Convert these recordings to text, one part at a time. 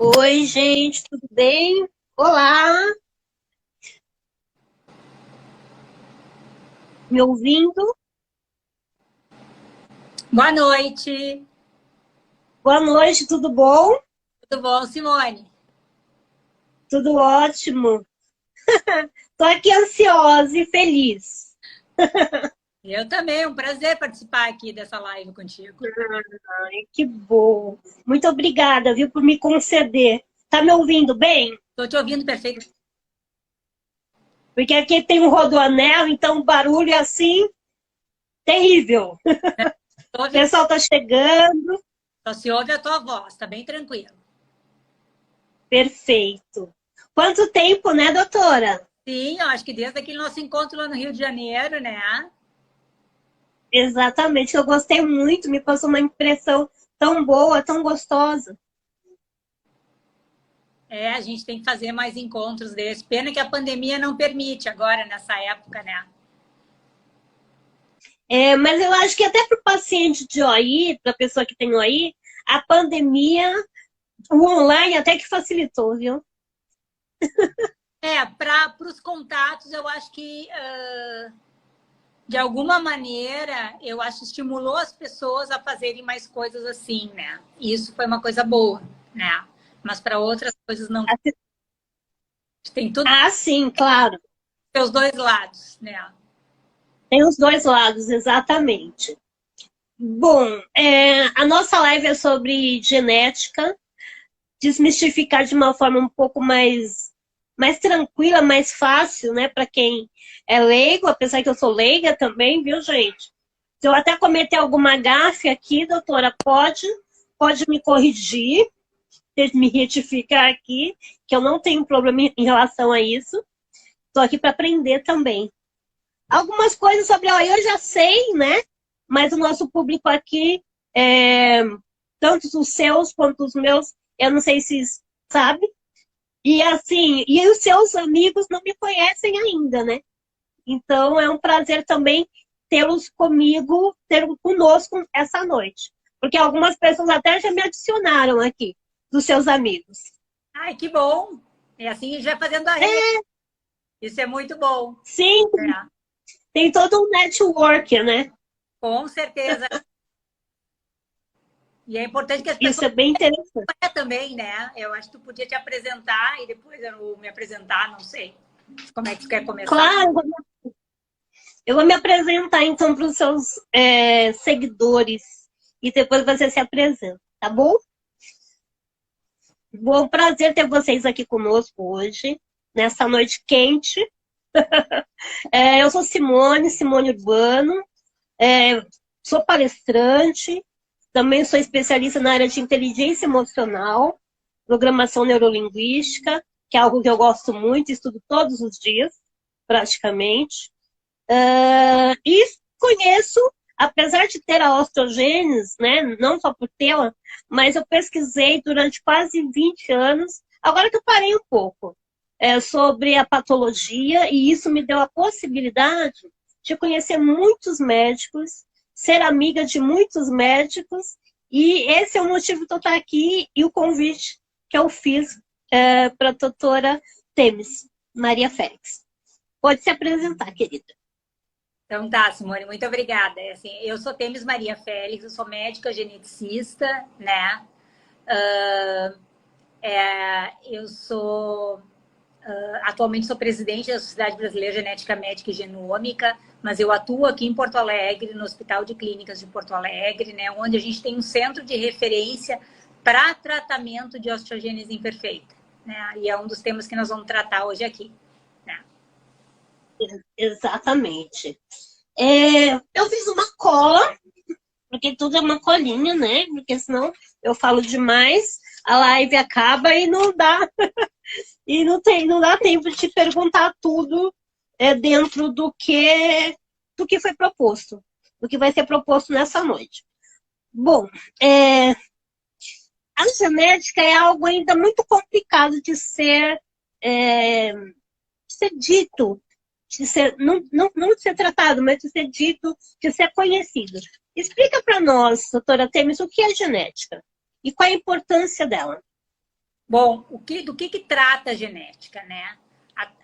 Oi, gente, tudo bem? Olá, me ouvindo? Boa noite, Boa noite, tudo bom? tudo bom, Simone? Tudo ótimo. Tô aqui ansiosa e feliz. Eu também, um prazer participar aqui dessa live contigo. Ai, que bom. Muito obrigada, viu, por me conceder. Tá me ouvindo bem? Estou te ouvindo perfeito. Porque aqui tem um rodoanel, então o barulho é assim, terrível. O Ouve, pessoal tá chegando, só se ouve a tua voz, tá bem tranquilo. perfeito. Quanto tempo, né, doutora? Sim, eu acho que desde aquele nosso encontro lá no Rio de Janeiro, né? Exatamente, eu gostei muito, me passou uma impressão tão boa, tão gostosa. É, a gente tem que fazer mais encontros desses. Pena que a pandemia não permite agora, nessa época, né? Mas eu acho que até para o paciente de OI, para a pessoa que tem OI, a pandemia, o online até que facilitou, viu? É, para os contatos, eu acho que, de alguma maneira, eu acho que estimulou as pessoas a fazerem mais coisas assim, né? E isso foi uma coisa boa, né? Mas para outras coisas não. Tem tudo Ah, sim, claro. os dois lados, né? Tem os dois lados, exatamente. Bom, a nossa live é sobre genética, desmistificar de uma forma um pouco mais tranquila, mais fácil, né, para quem é leigo, apesar que eu sou leiga também, viu, gente? Se eu até cometer alguma gafe aqui, doutora, pode me corrigir, me retificar aqui, que eu não tenho problema em relação a isso. Estou aqui para aprender também. Algumas coisas sobre a OI eu já sei, né? Mas o nosso público aqui, tanto os seus quanto os meus, eu não sei se sabe. E assim, e os seus amigos não me conhecem ainda, né? Então é um prazer também tê-los comigo, tê-los conosco essa noite. Porque algumas pessoas até já me adicionaram aqui, dos seus amigos. Ai, que bom! E assim já fazendo a rede. Isso é muito bom. Sim, Né? tem todo um network, né? Com certeza. E é importante que as Isso pessoas é bem interessante. também, né? Eu acho que tu podia te apresentar e depois eu me apresentar, não sei. Como é que tu quer começar? Claro, eu vou me apresentar então para os seus seguidores e depois você se apresenta, tá bom? Bom, prazer ter vocês aqui conosco hoje, nessa noite quente. Eu sou Simone Urbano, sou palestrante, também sou especialista na área de inteligência emocional, programação neurolinguística, que é algo que eu gosto muito, estudo todos os dias, praticamente. E conheço, apesar de ter a osteogênese, né, não só por tê-la, mas eu pesquisei durante quase 20 anos, agora que eu parei um pouco, sobre a patologia, e isso me deu a possibilidade de conhecer muitos médicos, ser amiga de muitos médicos, e esse é o motivo de eu estar aqui e o convite que eu fiz para a doutora Temis, Maria Félix. Pode se apresentar, querida. Então tá, Simone, muito obrigada. É assim, eu sou Temis Maria Félix, eu sou médica geneticista, né? Uh, eu sou atualmente sou presidente da Sociedade Brasileira de Genética Médica e Genômica, mas eu atuo aqui em Porto Alegre, no Hospital de Clínicas de Porto Alegre, né, onde a gente tem um centro de referência para tratamento de osteogênese imperfeita, né? E é um dos temas que nós vamos tratar hoje aqui. Né? Exatamente. Eu fiz uma cola, porque tudo é uma colinha, né? Porque senão eu falo demais, a live acaba e não dá, e não dá tempo de te perguntar tudo dentro do que foi proposto, do que vai ser proposto nessa noite. Bom, a genética é algo ainda muito complicado de ser dito, não de ser tratado, mas de ser dito, de ser conhecido. Explica para nós, doutora Temes, o que é genética e qual a importância dela. Bom, do que trata a genética, né?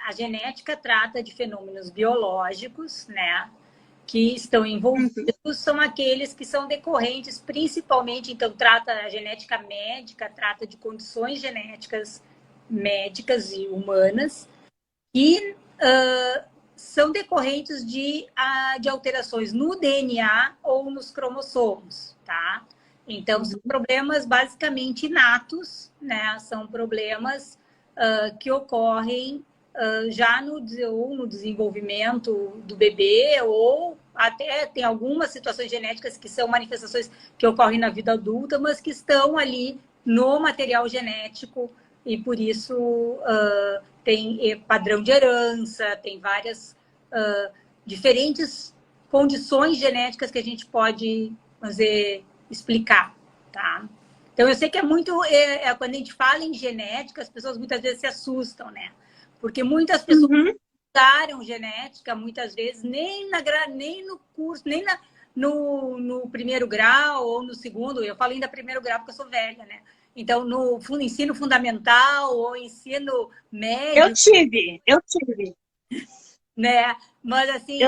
A genética trata de fenômenos biológicos, né? Que estão envolvidos, são aqueles que são decorrentes, principalmente, então, trata a genética médica, trata de condições genéticas médicas e humanas, que são decorrentes de alterações no DNA ou nos cromossomos, tá? Então, são problemas basicamente inatos, né? São problemas que ocorrem já no desenvolvimento do bebê, ou até tem algumas situações genéticas que são manifestações que ocorrem na vida adulta, mas que estão ali no material genético, e por isso tem padrão de herança, tem várias diferentes condições genéticas que a gente pode, vamos dizer, explicar, tá? Então, eu sei que é muito... quando a gente fala em genética, as pessoas muitas vezes se assustam, né? Porque muitas pessoas estudaram genética, muitas vezes, nem no curso, nem no primeiro grau ou no segundo. Eu falo ainda primeiro grau porque eu sou velha, né? Então, no ensino fundamental ou ensino médio... Eu tive. Né? Mas, assim,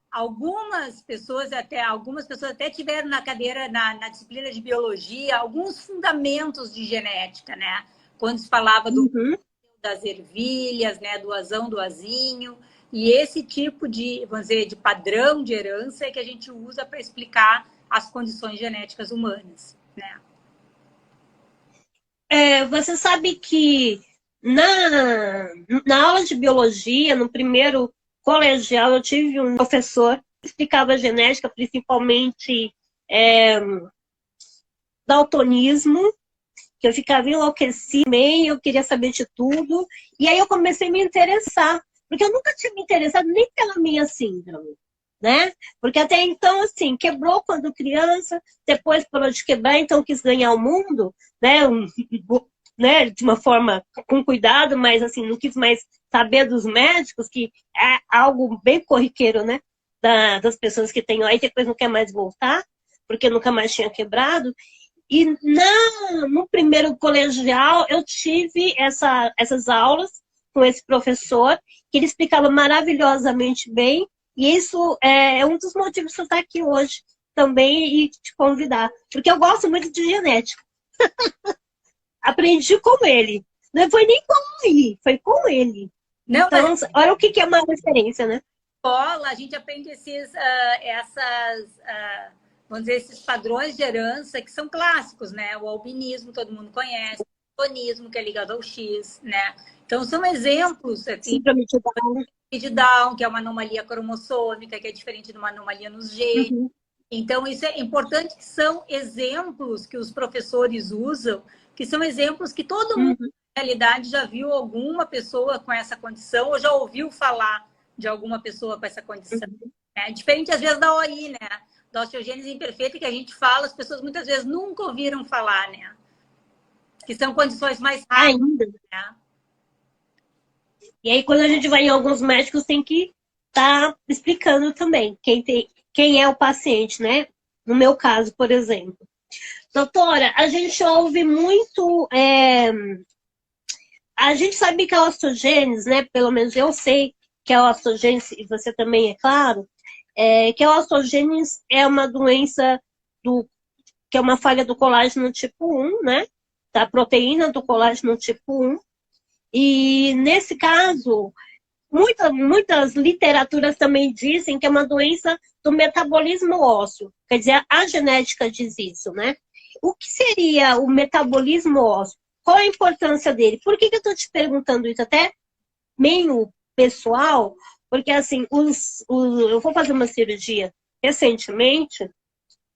algumas pessoas até tiveram na cadeira, na disciplina de biologia, alguns fundamentos de genética, né? Quando se falava das ervilhas, né? Do azão, do azinho. E esse tipo de, vamos dizer, de padrão de herança é que a gente usa para explicar as condições genéticas humanas, né? Você sabe que na aula de biologia, no primeiro colegial, eu tive um professor que explicava genética, principalmente daltonismo, que eu ficava enlouquecida, eu queria saber de tudo. E aí eu comecei a me interessar, porque eu nunca tinha me interessado nem pela minha síndrome, né? Porque até então, assim, quebrou quando criança, depois parou de quebrar, então quis ganhar o mundo, né? Né? De uma forma com cuidado, mas assim, não quis mais saber dos médicos, que é algo bem corriqueiro, né? Das pessoas que têm aí, depois não quer mais voltar, porque nunca mais tinha quebrado. E no primeiro colegial, eu tive essas aulas com esse professor, que ele explicava maravilhosamente bem, e isso é um dos motivos que eu estou aqui hoje também e te convidar. Porque eu gosto muito de genética. Aprendi com ele. Não foi nem comigo, foi com ele. Não, então, olha o que é uma referência, né? Escola, a gente aprende vamos dizer, esses padrões de herança que são clássicos, né? O albinismo, todo mundo conhece, o tonismo, que é ligado ao X, né? Então, são exemplos, assim, síndrome de Down, que é uma anomalia cromossômica, que é diferente de uma anomalia nos genes. Então, isso é importante, que são exemplos que os professores usam, que são exemplos que todo mundo, na realidade, já viu alguma pessoa com essa condição, ou já ouviu falar de alguma pessoa com essa condição. É diferente, às vezes, da OI, né? Da osteogênese imperfeita, que a gente fala, as pessoas muitas vezes nunca ouviram falar, né? Que são condições mais raras, né? E aí, quando a gente vai em alguns médicos, tem que estar explicando também quem é o paciente, né? No meu caso, por exemplo. Doutora, a gente ouve muito... A gente sabe que a osteogênese, né? Pelo menos eu sei que a osteogênese, e você também, é claro, que a osteogênese é uma doença que é uma falha do colágeno tipo 1, né? Da proteína do colágeno tipo 1. E, nesse caso, muitas literaturas também dizem que é uma doença do metabolismo ósseo. Quer dizer, a genética diz isso, né? O que seria o metabolismo ósseo? Qual a importância dele? Por que eu estou te perguntando isso? Até meio pessoal, porque assim, eu vou fazer uma cirurgia recentemente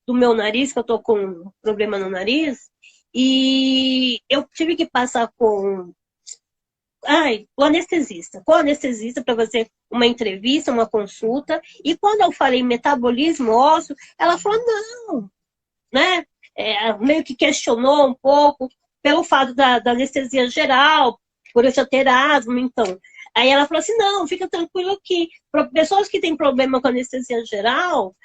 do meu nariz, que eu estou com um problema no nariz, e eu tive que passar com o anestesista, para fazer uma entrevista, uma consulta, e quando eu falei metabolismo ósseo, ela falou, não, né? Meio que questionou um pouco pelo fato da anestesia geral, por eu já ter asma, então. Aí ela falou assim, não, fica tranquilo que pessoas que têm problema com anestesia geral,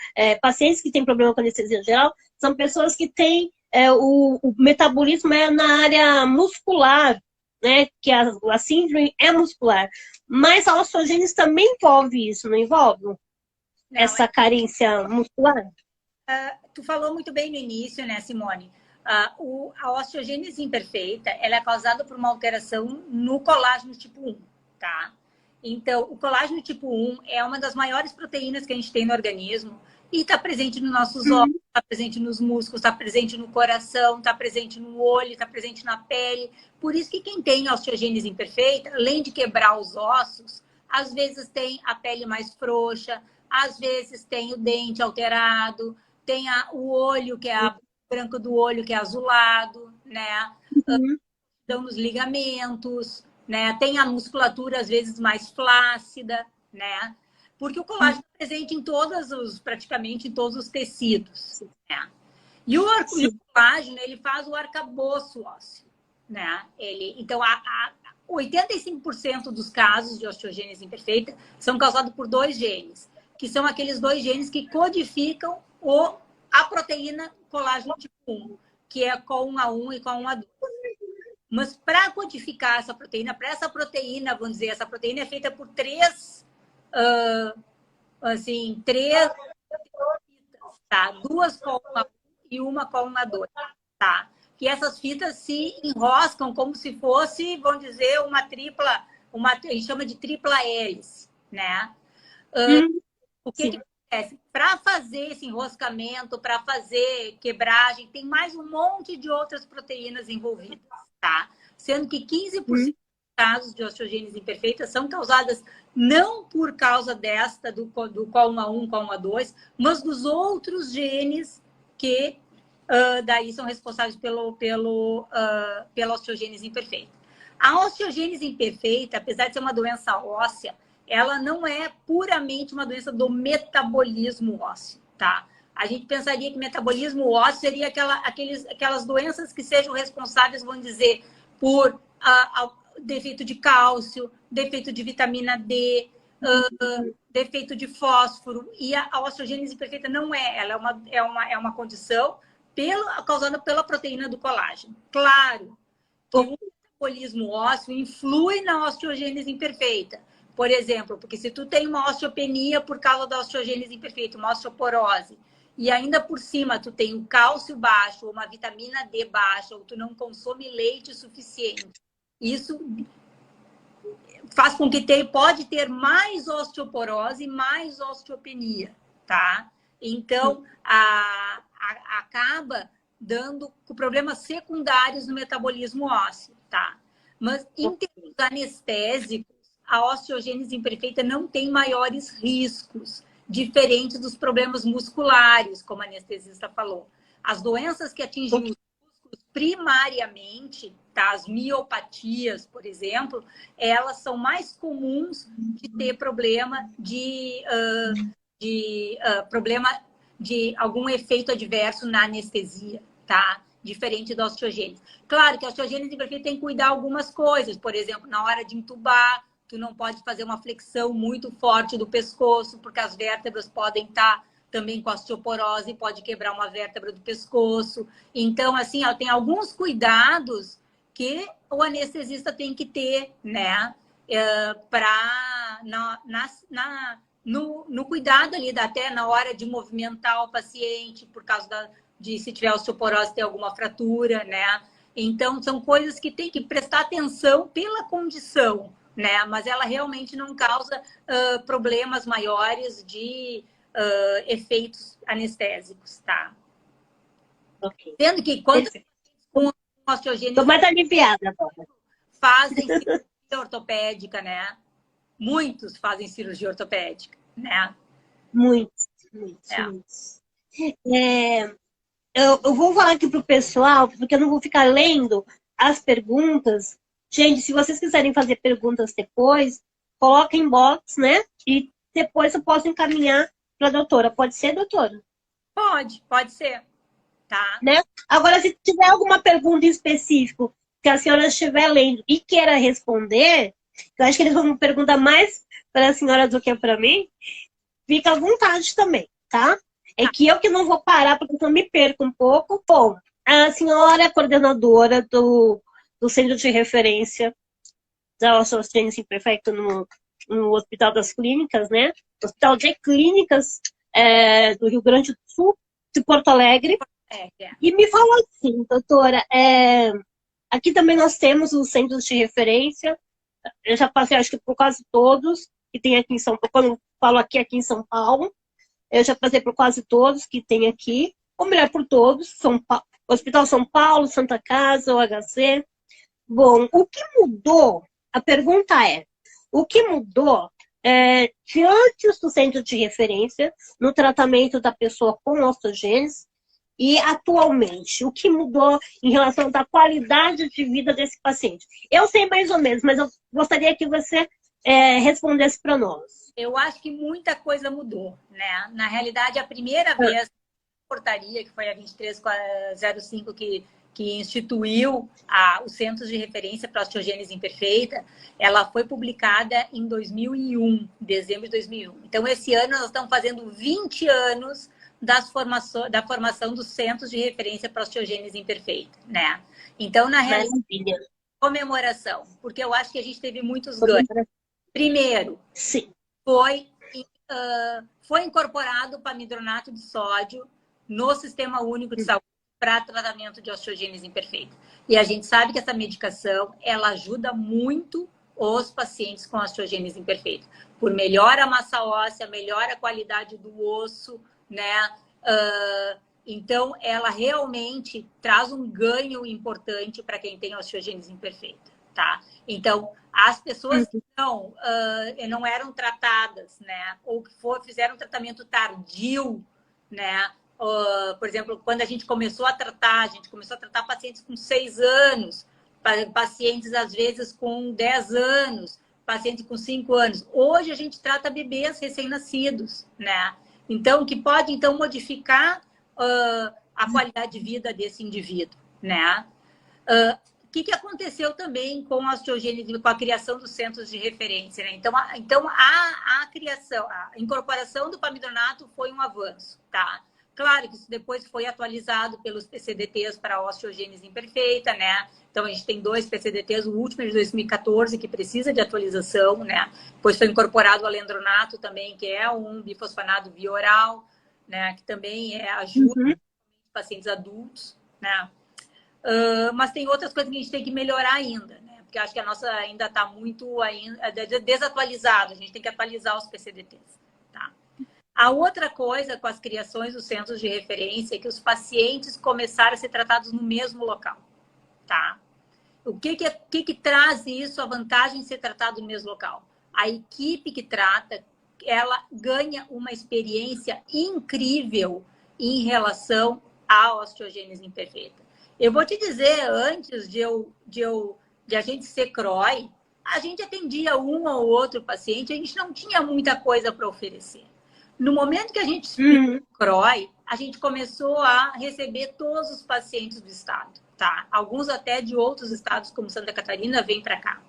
pacientes que têm problema com anestesia geral, são pessoas que têm o metabolismo é na área muscular, né? Que a síndrome é muscular. Mas a osteogênese também envolve isso, não envolve? Não, essa carência muscular? Tu falou muito bem no início, né, Simone? A osteogênese imperfeita, ela é causada por uma alteração no colágeno tipo 1, tá? Então, o colágeno tipo 1 é uma das maiores proteínas que a gente tem no organismo e está presente nos nossos ossos, está presente nos músculos, está presente no coração, está presente no olho, está presente na pele. Por isso que quem tem osteogênese imperfeita, além de quebrar os ossos, às vezes tem a pele mais frouxa, às vezes tem o dente alterado, tem o olho, que é o branco do olho, que é azulado, né? Então, nos ligamentos, né? Tem a musculatura, às vezes, mais flácida, né? Porque o colágeno é presente em praticamente em todos os tecidos, né? E o colágeno, ele faz o arcabouço ósseo, né? Então, 85% dos casos de osteogênese imperfeita são causados por 2 genes, que são aqueles 2 genes que codificam a proteína colágeno tipo 1, que é COL1A1 e COL1A2. Mas para codificar essa proteína, vamos dizer, essa proteína é feita por 3 fitas, tá? 2 COL1A1 e uma COL1A2, tá? Que essas fitas se enroscam como se fosse, vamos dizer, a gente chama de tripla hélice, né? O que acontece? Para fazer esse enroscamento, para fazer quebragem, tem mais um monte de outras proteínas envolvidas, tá? Sendo que 15% dos casos de osteogênese imperfeita são causadas não por causa do COL1A1, COL1A2, mas dos outros genes que daí são responsáveis pela osteogênese imperfeita. A osteogênese imperfeita, apesar de ser uma doença óssea, ela não é puramente uma doença do metabolismo ósseo, tá? A gente pensaria que metabolismo ósseo seria aquelas doenças que sejam responsáveis, vamos dizer, por defeito de cálcio, defeito de vitamina D, defeito de fósforo. E a osteogênese imperfeita não é. Ela é uma condição causada pela proteína do colágeno. Claro que o metabolismo ósseo influi na osteogênese imperfeita. Por exemplo, porque se tu tem uma osteopenia por causa da osteogênese imperfeita, uma osteoporose, e ainda por cima tu tem o cálcio baixo, ou uma vitamina D baixa, ou tu não consome leite suficiente, isso faz com que pode ter mais osteoporose e mais osteopenia, tá? Então, acaba dando problemas secundários no metabolismo ósseo, tá? Mas em termos anestésicos, a osteogênese imperfeita não tem maiores riscos, diferente dos problemas musculares, como a anestesista falou. As doenças que atingem os músculos primariamente, tá? As miopatias, por exemplo, elas são mais comuns de ter problema de algum efeito adverso na anestesia, tá? Diferente da osteogênese. Claro que a osteogênese imperfeita tem que cuidar algumas coisas, por exemplo, na hora de entubar, tu não pode fazer uma flexão muito forte do pescoço, porque as vértebras podem estar também com osteoporose, pode quebrar uma vértebra do pescoço. Então, assim, tem alguns cuidados que o anestesista tem que ter, né? No cuidado ali, até na hora de movimentar o paciente, por causa de se tiver osteoporose, ter alguma fratura, né? Então, são coisas que tem que prestar atenção pela condição, né? Mas ela realmente não causa problemas maiores de efeitos anestésicos, tá? Ok. Sendo que quando com osteogênese... Estou mais aliviada agora. Fazem cirurgia ortopédica, né? Muitos fazem cirurgia ortopédica, né? Muitos. Eu vou falar aqui pro pessoal, porque eu não vou ficar lendo as perguntas. Gente, se vocês quiserem fazer perguntas depois, coloca em box, né? E depois eu posso encaminhar para a doutora. Pode ser, doutora? Pode ser. Tá. Né? Agora, se tiver alguma pergunta em específico que a senhora estiver lendo e queira responder, eu acho que eles vão perguntar mais para a senhora do que para mim, fica à vontade também, tá? É que eu que não vou parar, porque eu me perco um pouco. Bom, A senhora é coordenadora do Centro de Referência da Osteogênese Imperfeita no Hospital das Clínicas, né? Hospital de Clínicas do Rio Grande do Sul, de Porto Alegre. E me fala assim, doutora, aqui também nós temos os centros de referência. Eu já passei, acho que por quase todos que tem aqui em São Paulo. Quando eu falo aqui em São Paulo, eu já passei por quase todos que tem aqui, ou melhor, por todos, Hospital São Paulo, Santa Casa, o HC. Bom, o que mudou? A pergunta o que mudou de antes do centro de referência no tratamento da pessoa com osteogênese e atualmente? O que mudou em relação à qualidade de vida desse paciente? Eu sei mais ou menos, mas eu gostaria que você respondesse para nós. Eu acho que muita coisa mudou, né? Na realidade, a primeira vez, a portaria, que foi a 2305, que instituiu os Centros de Referência para Osteogênese Imperfeita, ela foi publicada em 2001, dezembro de 2001. Então, esse ano, nós estamos fazendo 20 anos da formação dos Centros de Referência para Osteogênese Imperfeita, né? Então, na realidade, comemoração, porque eu acho que a gente teve muitos ganhos. Primeiro, sim, foi incorporado o pamidronato de sódio no Sistema Único de Saúde para tratamento de osteogênese imperfeita. E a gente sabe que essa medicação, ela ajuda muito os pacientes com osteogênese imperfeita. Por melhora a massa óssea, melhora a qualidade do osso, né? Então, ela realmente traz um ganho importante para quem tem osteogênese imperfeita, tá? Então, as pessoas que não eram tratadas, né? Ou que fizeram tratamento tardio, né? Por exemplo, quando a gente começou a tratar pacientes com 6 anos, pacientes às vezes com 10 anos, pacientes com 5 anos. Hoje a gente trata bebês recém-nascidos, né? Então, que pode então modificar a qualidade de vida desse indivíduo, né? O que aconteceu também com a osteogênese, com a criação dos centros de referência, né? Então a criação, a incorporação do pamidronato foi um avanço, tá? Claro que isso depois foi atualizado pelos PCDTs para a osteogênese imperfeita, né? Então, a gente tem 2 PCDTs, o último é de 2014, que precisa de atualização, né? Depois foi incorporado o alendronato também, que é um bifosfonado bioral, né? Que também ajuda pacientes adultos, né? Mas tem outras coisas que a gente tem que melhorar ainda, né? Porque acho que a nossa ainda está muito desatualizada, a gente tem que atualizar os PCDTs, tá? A outra coisa com as criações dos centros de referência é que os pacientes começaram a ser tratados no mesmo local, tá? O que traz isso, a vantagem de ser tratado no mesmo local? A equipe que trata, ela ganha uma experiência incrível em relação à osteogênese imperfeita. Eu vou te dizer, antes de a gente ser CROI, a gente atendia um ou outro paciente, a gente não tinha muita coisa para oferecer. No momento que a gente se CROI, a gente começou a receber todos os pacientes do estado, tá? Alguns até de outros estados, como Santa Catarina, vêm para cá,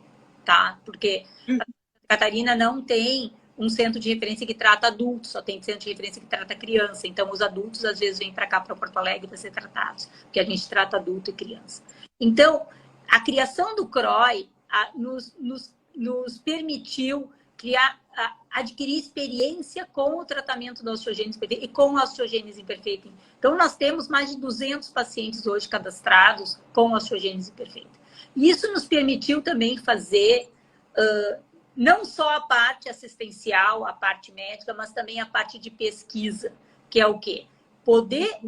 tá? Porque Santa Catarina não tem um centro de referência que trata adultos, só tem centro de referência que trata criança. Então, os adultos, às vezes, vêm para cá, para Porto Alegre, para ser tratados, porque a gente trata adulto e criança. Então, a criação do CROI nos permitiu adquirir experiência com o tratamento da osteogênese imperfeita e com a osteogênese imperfeita. Então, nós temos mais de 200 pacientes hoje cadastrados com osteogênese imperfeita. Isso nos permitiu também fazer não só a parte assistencial, a parte médica, mas também a parte de pesquisa, que é o quê? Poder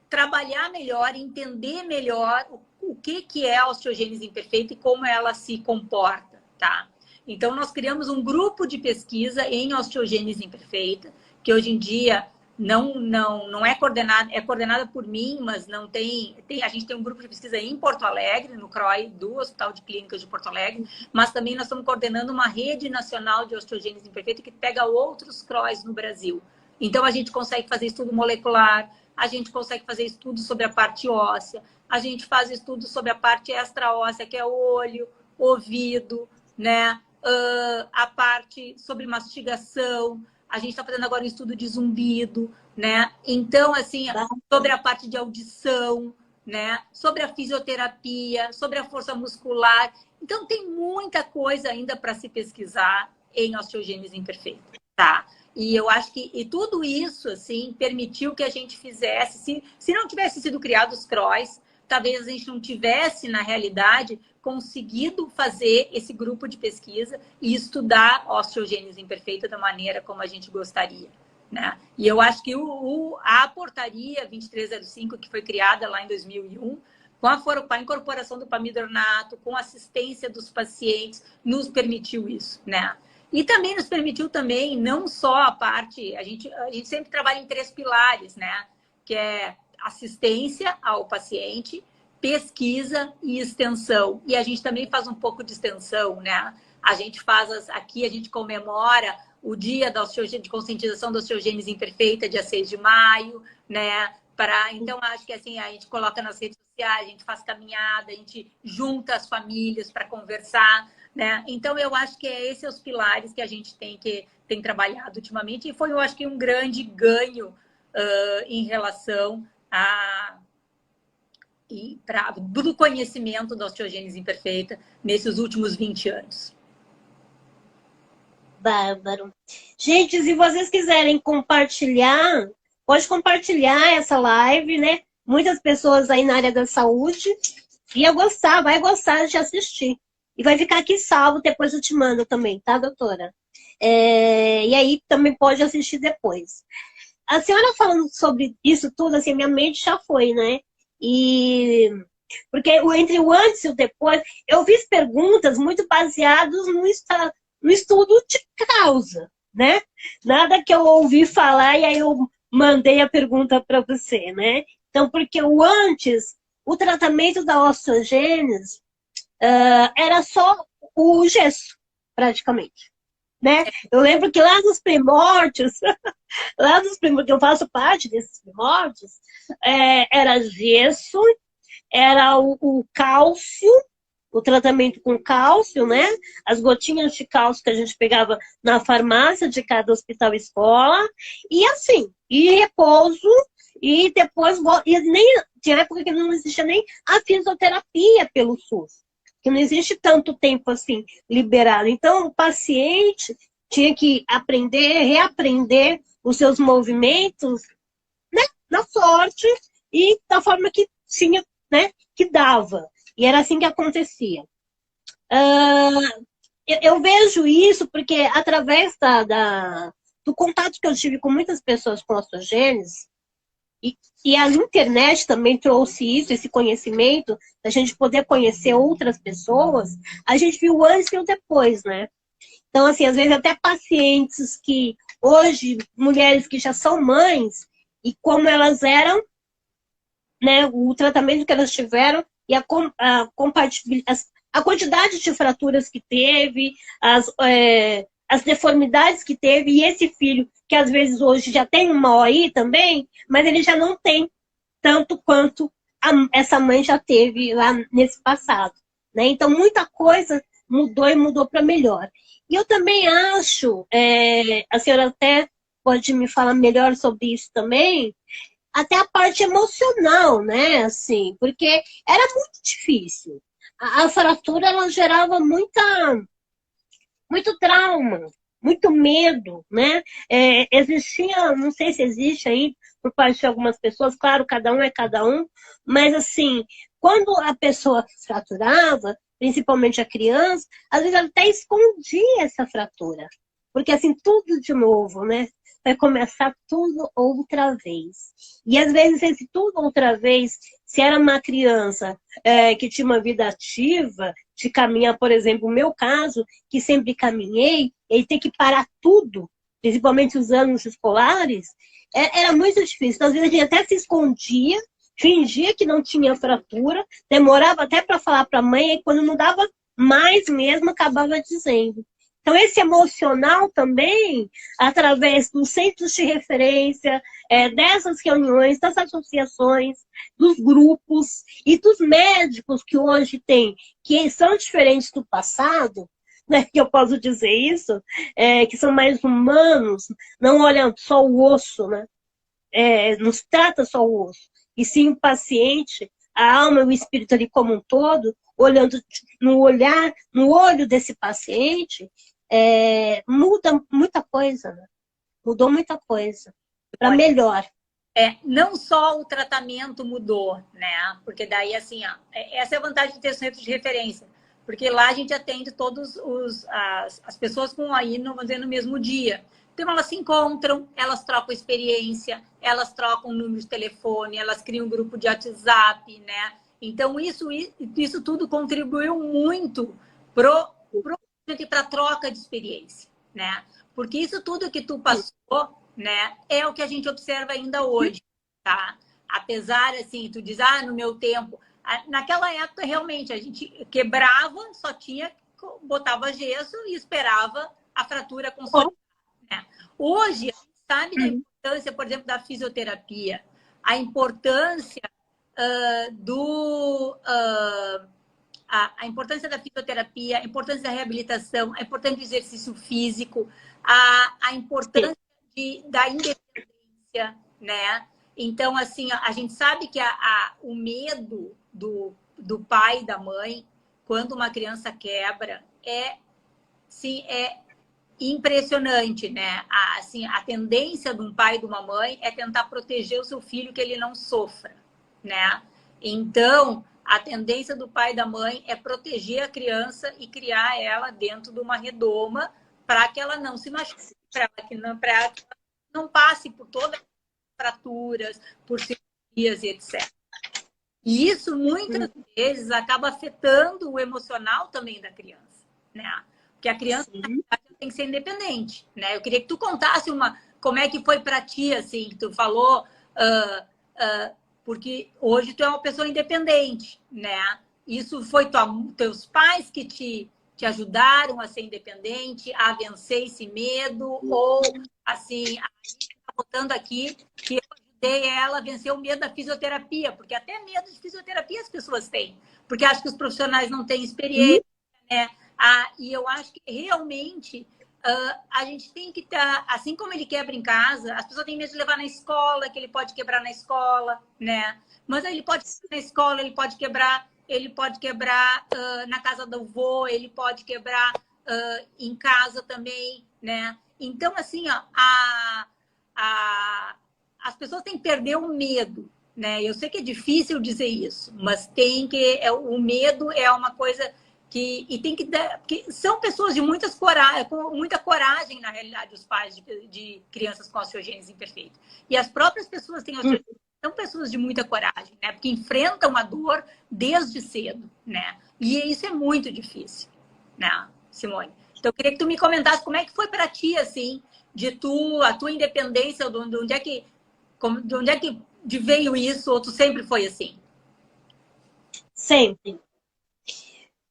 trabalhar melhor, entender melhor o que é a osteogênese imperfeita e como ela se comporta, tá? Então, nós criamos um grupo de pesquisa em osteogênese imperfeita, que hoje em dia não é coordenada por mim, mas não a gente tem um grupo de pesquisa em Porto Alegre, no CROI do Hospital de Clínicas de Porto Alegre, mas também nós estamos coordenando uma rede nacional de osteogênese imperfeita que pega outros CROIs no Brasil. Então, a gente consegue fazer estudo molecular, a gente consegue fazer estudos sobre a parte óssea, a gente faz estudos sobre a parte extra-óssea, que é o olho, ouvido, né? A parte sobre mastigação, A gente está fazendo agora um estudo de zumbido, né? Então, assim, sobre a parte de audição, né? Sobre a fisioterapia, sobre a força muscular. Então, tem muita coisa ainda para se pesquisar em osteogênese imperfeita, tá? E eu acho que tudo isso, assim, permitiu que a gente fizesse. Se não tivesse sido criado os CROIs, talvez a gente não tivesse, na realidade, conseguido fazer esse grupo de pesquisa e estudar osteogênese imperfeita da maneira como a gente gostaria, né? E eu acho que a portaria 2305, que foi criada lá em 2001, com a incorporação do pamidornato, com a assistência dos pacientes, nos permitiu isso, né? E também nos permitiu também, não só a parte... A gente sempre trabalha em 3 pilares, né? Que é assistência ao paciente, pesquisa e extensão. E a gente também faz um pouco de extensão, né? A gente faz... Aqui a gente comemora o dia de conscientização da osteogênese imperfeita, dia 6 de maio, né? Então, acho que assim, a gente coloca nas redes sociais, a gente faz caminhada, a gente junta as famílias para conversar, né? Então, eu acho que esses são os pilares que a gente tem trabalhado ultimamente. E foi, eu acho que, um grande ganho em relação do conhecimento da osteogênese imperfeita nesses últimos 20 anos. Bárbaro. Gente, se vocês quiserem compartilhar, pode compartilhar essa live, né? Muitas pessoas aí na área da saúde vai gostar de assistir. E vai ficar aqui salvo, depois eu te mando também, tá, doutora? E aí também pode assistir depois. A senhora falando sobre isso tudo, assim, minha mente já foi, né? Porque entre o antes e o depois, eu fiz perguntas muito baseadas no estudo de causa, né? Nada que eu ouvi falar e aí eu mandei a pergunta para você, né? Então, porque o tratamento da osteogênese era só o gesso, praticamente, né? Eu lembro que lá nos primórdios, que eu faço parte desses primórdios, era gesso, era o cálcio, o tratamento com cálcio, né? As gotinhas de cálcio que a gente pegava na farmácia de cada hospital escola, e assim, e repouso, e depois, e nem, tinha época que não existia nem a fisioterapia pelo SUS, que não existe tanto tempo assim liberado. Então, o paciente tinha que reaprender os seus movimentos, né, na sorte e da forma que tinha, né, que dava. E era assim que acontecia. Eu vejo isso porque, através do contato que eu tive com muitas pessoas com osteogênese, e a internet também trouxe isso, esse conhecimento, da gente poder conhecer outras pessoas, a gente viu o antes e o depois, né? Então, assim, às vezes até pacientes que hoje, mulheres que já são mães, e como elas eram, né, o tratamento que elas tiveram, e a quantidade de fraturas que teve, as deformidades que teve, e esse filho, que às vezes hoje já tem uma OI também, mas ele já não tem tanto quanto essa mãe já teve lá nesse passado, né? Então, muita coisa mudou e mudou para melhor. E eu também acho, a senhora até pode me falar melhor sobre isso também, até a parte emocional, né? Assim, porque era muito difícil. A fratura, ela gerava muito trauma, muito medo, né? Existia, não sei se existe aí, por parte de algumas pessoas, claro, cada um é cada um, mas assim, quando a pessoa fraturava, principalmente a criança, às vezes ela até escondia essa fratura. Porque assim, tudo de novo, né? Vai começar tudo outra vez. E às vezes esse tudo outra vez, se era uma criança que tinha uma vida ativa, de caminhar, por exemplo, o meu caso, que sempre caminhei, ele ter que parar tudo, principalmente os anos escolares, era muito difícil. Então, às vezes a gente até se escondia, fingia que não tinha fratura, demorava até para falar para a mãe, e quando não dava mais mesmo, acabava dizendo. Então, esse emocional também, através dos centros de referência, dessas reuniões, das associações, dos grupos e dos médicos que hoje tem, que são diferentes do passado, né, que eu posso dizer isso, que são mais humanos, não olham só o osso, né? Não se trata só o osso, e sim o paciente, a alma e o espírito ali como um todo, olhando no olho desse paciente, muda muita coisa, né? Mudou muita coisa, para melhor. Não só o tratamento mudou, né? Porque daí, assim, ó, essa é a vantagem de ter centro de referência. Porque lá a gente atende todas as pessoas com aí, vamos dizer, no mesmo dia. Então, elas se encontram, elas trocam experiência, elas trocam número de telefone, elas criam um grupo de WhatsApp, né? Então, isso tudo contribuiu muito para a troca de experiência, né? Porque isso tudo que tu passou, né, é o que a gente observa ainda hoje, tá? Apesar, assim, tu diz, no meu tempo... Naquela época, realmente, a gente quebrava, botava gesso e esperava a fratura consolidar, né? Hoje, a gente sabe da importância, por exemplo, da fisioterapia, a importância a importância da fisioterapia, a importância da reabilitação, a importância do exercício físico, a importância da independência, né? Então, assim, a gente sabe que o medo do pai e da mãe, quando uma criança quebra, é impressionante, né? A tendência de um pai e de uma mãe é tentar proteger o seu filho que ele não sofra, né? Então, a tendência do pai e da mãe é proteger a criança e criar ela dentro de uma redoma para que ela não se machuque, para que ela não passe por todas as fraturas, por cirurgias e etc. E isso, muitas vezes, acaba afetando o emocional também da criança, né? Porque a criança tem que ser independente, né? Eu queria que tu contasse como é que foi para ti, assim, que tu falou... porque hoje tu é uma pessoa independente, né? Isso foi teus pais que te ajudaram a ser independente, a vencer esse medo, ou assim, a gente está botando aqui que eu ajudei ela a vencer o medo da fisioterapia, porque até medo de fisioterapia as pessoas têm, porque acho que os profissionais não têm experiência, né? E eu acho que realmente a gente tem que estar, assim como ele quebra em casa, as pessoas têm medo de levar na escola, que ele pode quebrar na escola, né? Mas ele pode quebrar na escola, ele pode quebrar na casa do avô, ele pode quebrar em casa também, né? Então, assim, ó, as pessoas têm que perder o medo, né? Eu sei que é difícil dizer isso, mas o medo é uma coisa e tem que dar, porque são pessoas de com muita coragem, na realidade, os pais de crianças com osteogênese imperfeita. E as próprias pessoas têm osteogênese, são pessoas de muita coragem, né? Porque enfrentam a dor desde cedo, né? E isso é muito difícil, né, Simone? Então, eu queria que tu me comentasse como é que foi para ti, assim, a tua independência, de onde é que veio isso, ou tu sempre foi assim? Sempre.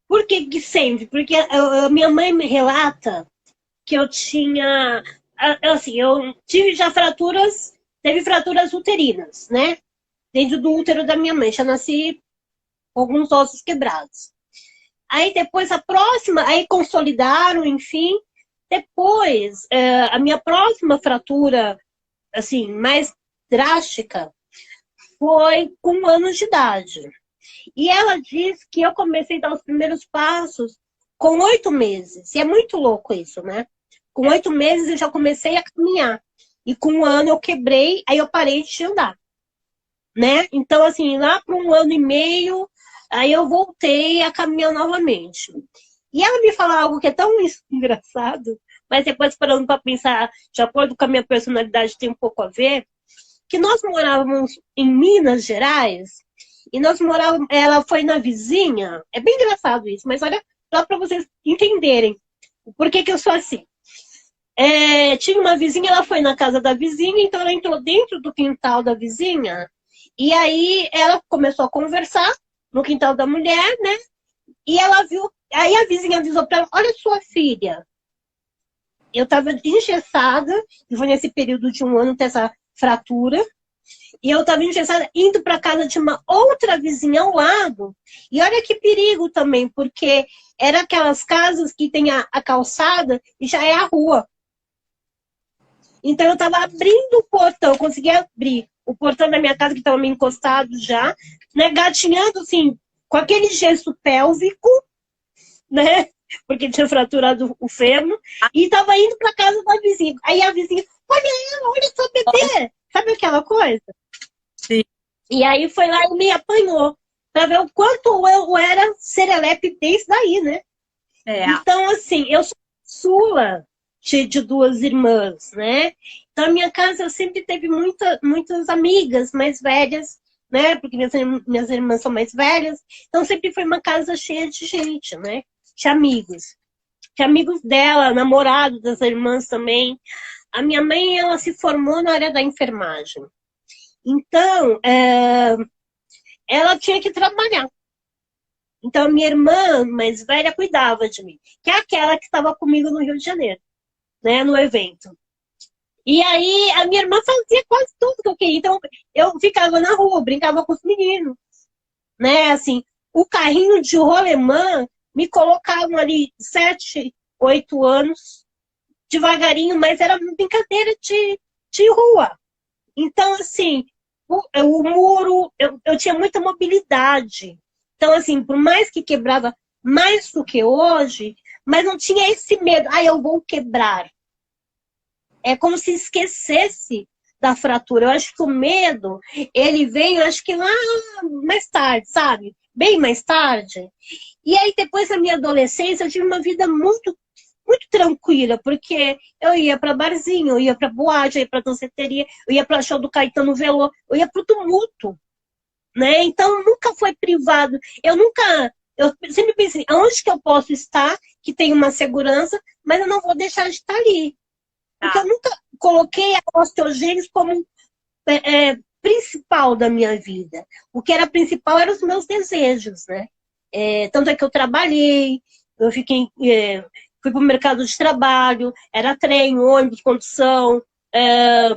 Por que sempre? Porque a minha mãe me relata que eu tinha... Assim, eu tive já teve fraturas uterinas, né? Dentro do útero da minha mãe. Já nasci com alguns ossos quebrados. Aí depois aí consolidaram, enfim. Depois, a minha próxima fratura, assim, mais drástica, foi com 1 ano de idade. E ela diz que eu comecei a dar os primeiros passos com 8 meses. E é muito louco isso, né? Com 8 meses eu já comecei a caminhar. E com 1 ano eu quebrei, aí eu parei de andar. Né? Então, assim, lá para 1 ano e meio, aí eu voltei a caminhar novamente. E ela me fala algo que é tão engraçado, mas depois parando para pensar, de acordo com a minha personalidade, tem um pouco a ver, que nós morávamos em Minas Gerais, e ela foi na vizinha, é bem engraçado isso, mas olha, só para vocês entenderem por que eu sou assim. Tinha uma vizinha, ela foi na casa da vizinha, então ela entrou dentro do quintal da vizinha, e aí ela começou a conversar no quintal da mulher, né? E ela viu, aí a vizinha avisou para ela, olha sua filha. Eu estava engessada, e foi nesse período de 1 ano ter essa fratura, E eu estava interessada indo para casa de uma outra vizinha ao lado. E olha que perigo também, porque era aquelas casas que tem a calçada e já é a rua. Então eu estava abrindo o portão, consegui abrir o portão da minha casa, que estava meio encostado já, né, gatinhando assim, com aquele gesto pélvico, né, porque tinha fraturado o fêmur, e estava indo para casa da vizinha. Aí a vizinha, olha ela, olha só bebê, sabe aquela coisa? Sim. E aí foi lá e me apanhou, para ver o quanto eu era serelepe desde daí, né? Então, assim, eu sou Sula de duas irmãs, né? Então, a minha casa sempre teve muitas amigas mais velhas, né? Porque minhas irmãs são mais velhas. Então, sempre foi uma casa cheia de gente, né? De amigos. De amigos dela, namorado das irmãs também. A minha mãe, ela se formou na área da enfermagem. Então, ela tinha que trabalhar. Então, a minha irmã mais velha cuidava de mim, que é aquela que estava comigo no Rio de Janeiro, né, no evento. E aí, a minha irmã fazia quase tudo que eu queria. Então, eu ficava na rua, brincava com os meninos, né, assim, o carrinho de rolemã me colocavam ali 7, 8 anos, devagarinho, mas era brincadeira de rua. Então, assim, o muro, eu tinha muita mobilidade. Então, assim, por mais que quebrava mais do que hoje, mas não tinha esse medo. Ah, eu vou quebrar. É como se esquecesse da fratura. Eu acho que o medo, ele veio, acho que lá mais tarde, sabe? Bem mais tarde. E aí, depois da minha adolescência, eu tive uma vida muito tranquila, porque eu ia para barzinho, eu ia para boate, eu ia para danceteria, eu ia para show do Caetano Veloso, eu ia para o tumulto. Né? Então, nunca foi privado. Eu sempre pensei, aonde que eu posso estar, que tem uma segurança, mas eu não vou deixar de estar ali. Porque eu nunca coloquei a osteogênese como principal da minha vida. O que era principal eram os meus desejos, né? Tanto é que eu trabalhei, eu fui para o mercado de trabalho, era trem, ônibus, condução,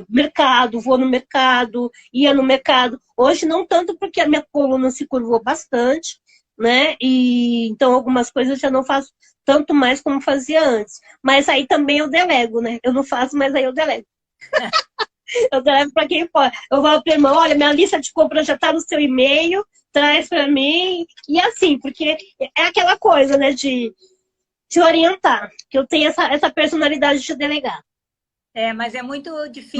mercado, vou no mercado, ia no mercado. Hoje não tanto porque a minha coluna se curvou bastante, né? E então algumas coisas eu já não faço tanto mais como fazia antes. Mas aí também eu delego, né? Eu não faço, mas aí eu delego. Eu delego para quem pode. Eu falo para irmã, olha, minha lista de compras já está no seu e-mail, traz para mim. E assim, porque é aquela coisa, né, de orientar, que eu tenho essa personalidade de delegar. Mas é muito difícil.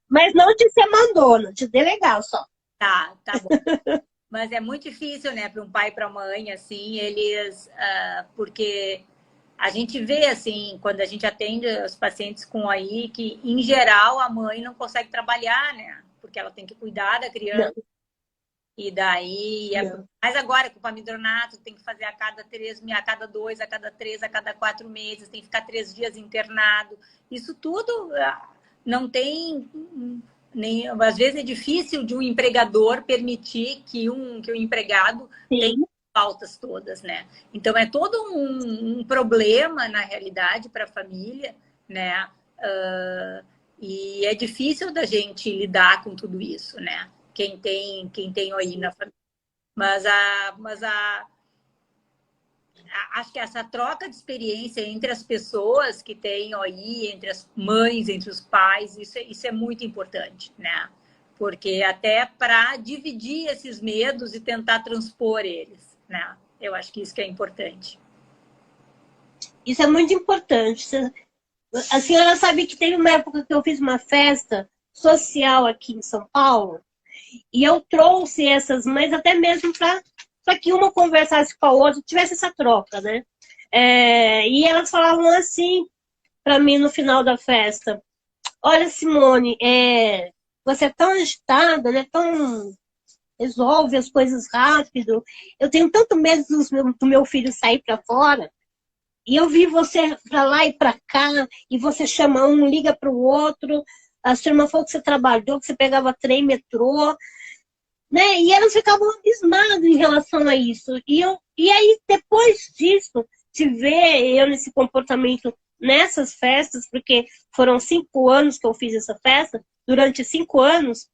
Mas não de ser mandona, de delegar só. Tá bom. Mas é muito difícil, né, para um pai e para uma mãe, assim, eles... porque a gente vê, assim, quando a gente atende os pacientes com AI, que, em geral, a mãe não consegue trabalhar, né? Porque ela tem que cuidar da criança. Não. E daí... Mas agora, com o pamidronato, tem que fazer a cada 3, a cada 2, a cada 3, a cada 4 meses, tem que ficar 3 dias internado. Isso tudo não tem... às vezes é difícil de um empregador permitir que um empregado tenha pautas todas, né? Então é todo um problema, na realidade, para a família, né? E é difícil da gente lidar com tudo isso, né? Quem tem aí na família. Mas acho que essa troca de experiência entre as pessoas que têm OI, entre as mães, entre os pais, isso é muito importante, né? Porque até para dividir esses medos e tentar transpor eles, né? Eu acho que isso que é importante. Isso é muito importante. A senhora sabe que teve uma época que eu fiz uma festa social aqui em São Paulo e eu trouxe essas mães até mesmo para que uma conversasse com a outra, tivesse essa troca, né? E elas falavam assim para mim no final da festa: olha, Simone, você é tão agitada, né? Resolve as coisas rápido. Eu tenho tanto medo do meu filho sair para fora. E eu vi você para lá e para cá, e você chama um, liga para o outro. A sua irmã falou que você trabalhou, que você pegava trem, metrô. Né? E elas ficavam abismadas em relação a isso. E aí, depois disso, de ver eu nesse comportamento nessas festas, porque foram 5 anos que eu fiz essa festa, durante 5 anos,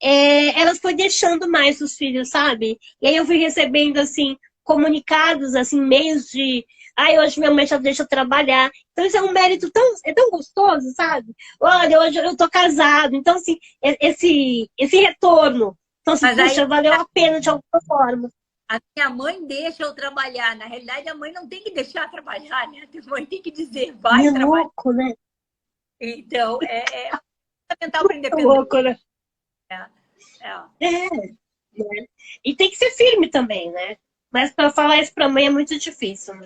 elas foi deixando mais os filhos, sabe? E aí eu fui recebendo, assim, comunicados, assim, meios de... Ai, hoje minha mãe já deixa eu trabalhar. Então isso é um mérito tão gostoso, sabe? Olha, hoje eu tô casado. Então, assim, esse retorno. Então, assim, Mas aí puxa, valeu a pena de alguma forma. a minha mãe deixa eu trabalhar. Na realidade, a mãe não tem que deixar trabalhar, né? A mãe tem que dizer, E vai é trabalhar. louco, né? Então, é fundamental para a É independência. louco, né? É. É, né? E tem que ser firme também, né? Mas para falar isso para mãe é muito difícil, né?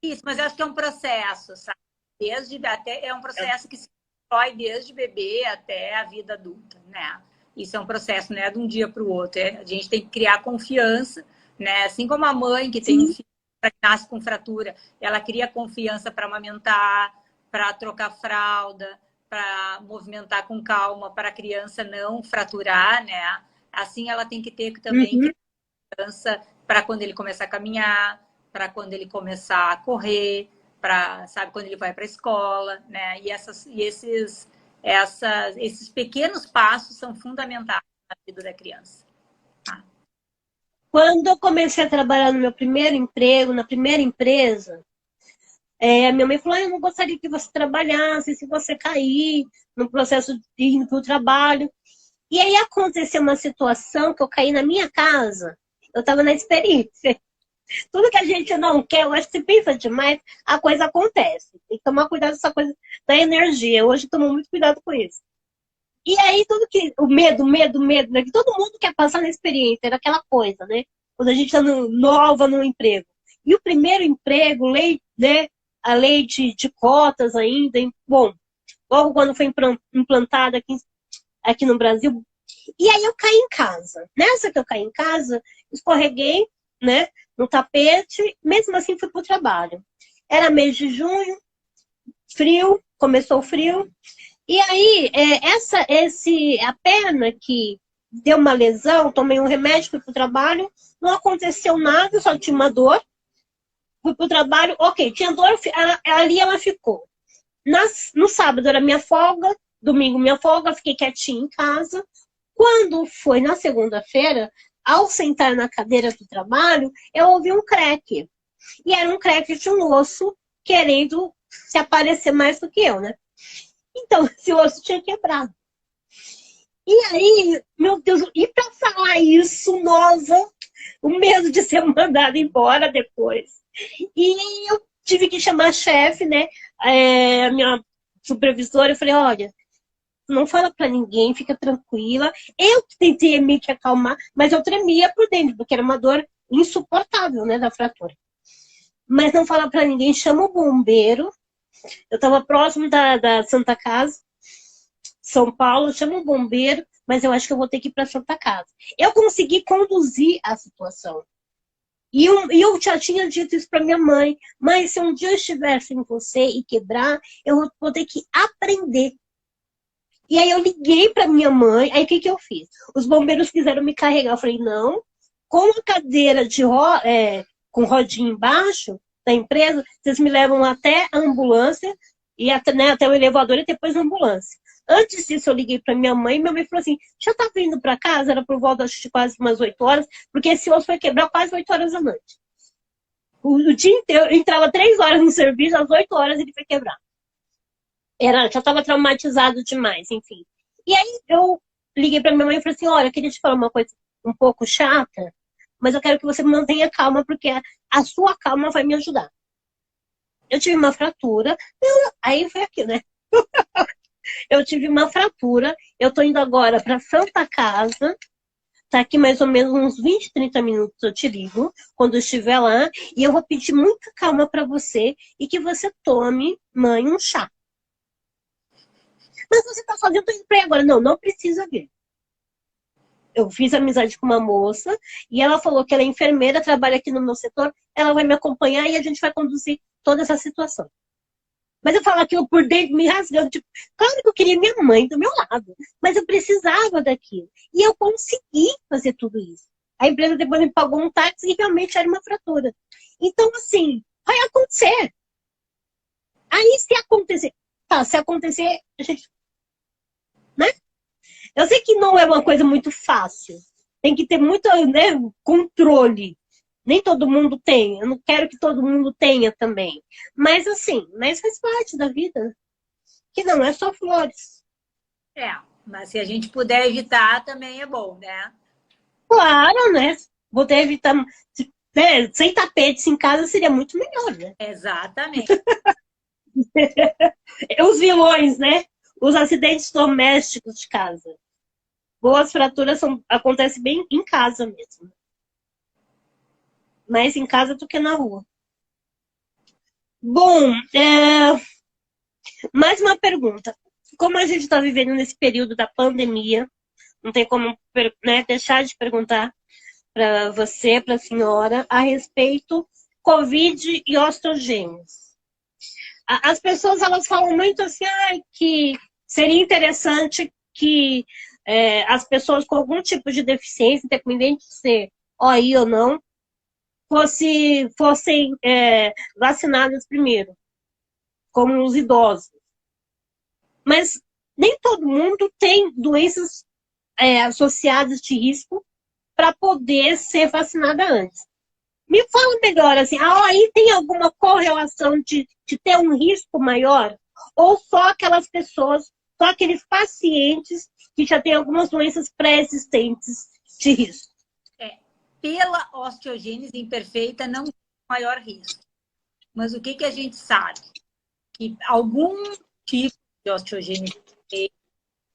Isso, mas eu acho que é um processo, sabe? É um processo que se constrói desde bebê até a vida adulta, né? Isso é um processo, não é de um dia para o outro. A gente tem que criar confiança, né? Assim como a mãe que tem um Sim. filho que nasce com fratura, ela cria confiança para amamentar, para trocar fralda, para movimentar com calma, para a criança não fraturar, né? Assim ela tem que ter também Uhum. criança para quando ele começar a caminhar, para quando ele começar a correr, para, sabe, quando ele vai para a escola, né? Esses pequenos passos são fundamentais na vida da criança. Quando eu comecei a trabalhar no meu primeiro emprego, na primeira empresa, a minha mãe falou: eu não gostaria que você trabalhasse se você cair no processo de ir para o trabalho. E aí aconteceu uma situação que eu caí na minha casa. Eu estava na experiência. Tudo que a gente não quer, eu acho que se pensa demais, a coisa acontece. Tem que tomar cuidado com essa coisa da energia. Hoje eu tomo muito cuidado com isso. E aí, tudo que. O medo, né? Que todo mundo quer passar na experiência, era aquela coisa, né? Quando a gente está nova no emprego. E o primeiro emprego, né? A lei de cotas ainda, bom, logo quando foi implantada aqui no Brasil. E aí eu caí em casa. Nessa que eu caí em casa, escorreguei, né? No tapete, mesmo assim fui pro trabalho. Era mês de junho, frio, começou o frio. E aí, a perna que deu uma lesão, tomei um remédio, fui pro trabalho, não aconteceu nada, só tinha uma dor. Fui pro trabalho, ok, tinha dor, ali ela ficou. No sábado era minha folga, domingo minha folga, fiquei quietinha em casa. Quando foi na segunda-feira, ao sentar na cadeira do trabalho, eu ouvi um creque. E era um creque de um osso querendo se aparecer mais do que eu, né? Então, esse osso tinha quebrado. E aí, meu Deus, e para falar isso, nova, o medo de ser mandada embora depois. E eu tive que chamar a chefe, né? A minha supervisora, eu falei, olha, não fala para ninguém, fica tranquila. Eu tentei me acalmar, mas eu tremia por dentro, porque era uma dor insuportável, né, da fratura. Mas não fala para ninguém, chama o bombeiro. Eu estava próximo da Santa Casa, São Paulo, chama o bombeiro, mas eu acho que eu vou ter que ir para Santa Casa. Eu consegui conduzir a situação. E eu já tinha dito isso para minha mãe. Mãe, se um dia eu estiver sem você e quebrar, eu vou ter que aprender. E aí eu liguei para minha mãe, aí o que eu fiz? Os bombeiros quiseram me carregar. Eu falei, não, com a cadeira com rodinha embaixo da empresa, vocês me levam até a ambulância, e até o elevador e depois a ambulância. Antes disso, eu liguei para minha mãe falou assim, já tá vindo para casa? Era por volta de quase umas 8 horas, porque esse osso foi quebrar quase 8 horas da noite. O dia inteiro, eu entrava 3 horas no serviço, às 8 horas ele foi quebrar. Já estava traumatizado demais, enfim. E aí eu liguei para minha mãe e falei assim, olha, eu queria te falar uma coisa um pouco chata, mas eu quero que você mantenha calma, porque a sua calma vai me ajudar. Eu tive uma fratura, aí foi aqui, né? Eu tive uma fratura, eu tô indo agora para Santa Casa, tá aqui mais ou menos uns 20, 30 minutos, eu te ligo, quando eu estiver lá, e eu vou pedir muita calma para você e que você tome, mãe, um chá. Mas você tá sozinho, eu tô indo pra aí agora. Não, não precisa vir. Eu fiz amizade com uma moça e ela falou que ela é enfermeira, trabalha aqui no meu setor, ela vai me acompanhar e a gente vai conduzir toda essa situação. Mas eu falo aquilo por dentro, me rasgando. Tipo, claro que eu queria minha mãe do meu lado, mas eu precisava daquilo. E eu consegui fazer tudo isso. A empresa depois me pagou um táxi e realmente era uma fratura. Então, assim, vai acontecer. Aí, se acontecer, tá, se acontecer, a gente, né? Eu sei que não é uma coisa muito fácil. Tem que ter muito, né, controle. Nem todo mundo tem. Eu não quero que todo mundo tenha também. Mas assim, mas faz parte da vida. Que não é só flores. Mas se a gente puder evitar, também é bom, né? Claro, né? Poder evitar. Né, sem tapetes em casa seria muito melhor, né? Exatamente. Os vilões, né? Os acidentes domésticos de casa. Boas fraturas acontecem bem em casa mesmo. Mais em casa do que na rua. Bom, mais uma pergunta. Como a gente está vivendo nesse período da pandemia, não tem como, né, deixar de perguntar para você, para a senhora, a respeito Covid e ostrogênios. As pessoas elas falam muito assim, que seria interessante que as pessoas com algum tipo de deficiência, independente de ser OI ou não, fossem vacinadas primeiro, como os idosos. Mas nem todo mundo tem doenças associadas de risco para poder ser vacinada antes. Me fala melhor, assim, a OI tem alguma correlação de ter um risco maior? Ou só aquelas pessoas, só aqueles pacientes que já têm algumas doenças pré-existentes de risco? Pela osteogênese imperfeita, não tem maior risco. Mas o que a gente sabe? Que algum tipo de osteogênese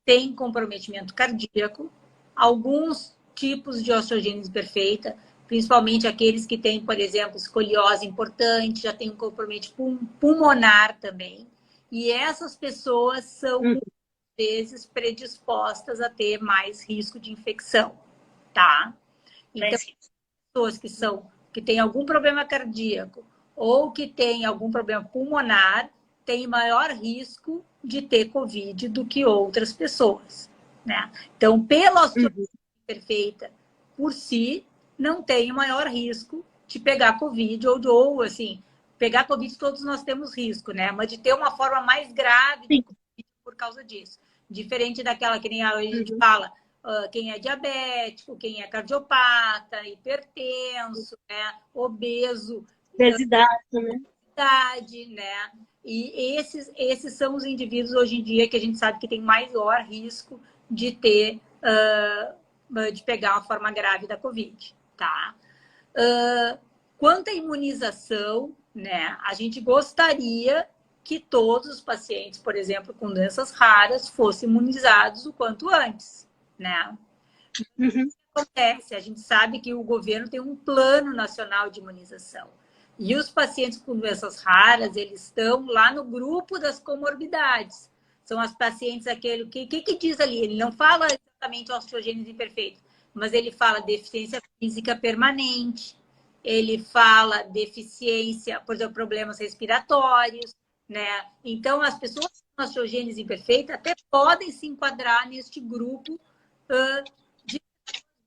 tem comprometimento cardíaco, alguns tipos de osteogênese perfeita, principalmente aqueles que têm, por exemplo, escoliose importante, já tem um comprometimento pulmonar também. E essas pessoas são, muitas vezes, predispostas a ter mais risco de infecção, tá? Então, pessoas que têm algum problema cardíaco ou que têm algum problema pulmonar têm maior risco de ter Covid do que outras pessoas, né? Então, pela osteoporose perfeita por si, não tem o maior risco de pegar Covid ou assim, pegar Covid todos nós temos risco, né? Mas de ter uma forma mais grave de Covid por causa disso. Diferente daquela que nem a gente fala, quem é diabético, quem é cardiopata, hipertenso, né? Obeso. Obesidade, né? Né? E esses são os indivíduos hoje em dia que a gente sabe que tem maior risco de ter, de pegar uma forma grave da Covid, tá? Quanto à imunização, né? A gente gostaria que todos os pacientes, por exemplo, com doenças raras, fossem imunizados o quanto antes, né? O que acontece? A gente sabe que o governo tem um plano nacional de imunização. E os pacientes com doenças raras, eles estão lá no grupo das comorbidades. São as pacientes, aquele que diz ali? Ele não fala exatamente osteogênese imperfeita, mas ele fala deficiência física permanente, ele fala deficiência, por exemplo, problemas respiratórios, né? Então, as pessoas com osteogênese imperfeita até podem se enquadrar neste grupo de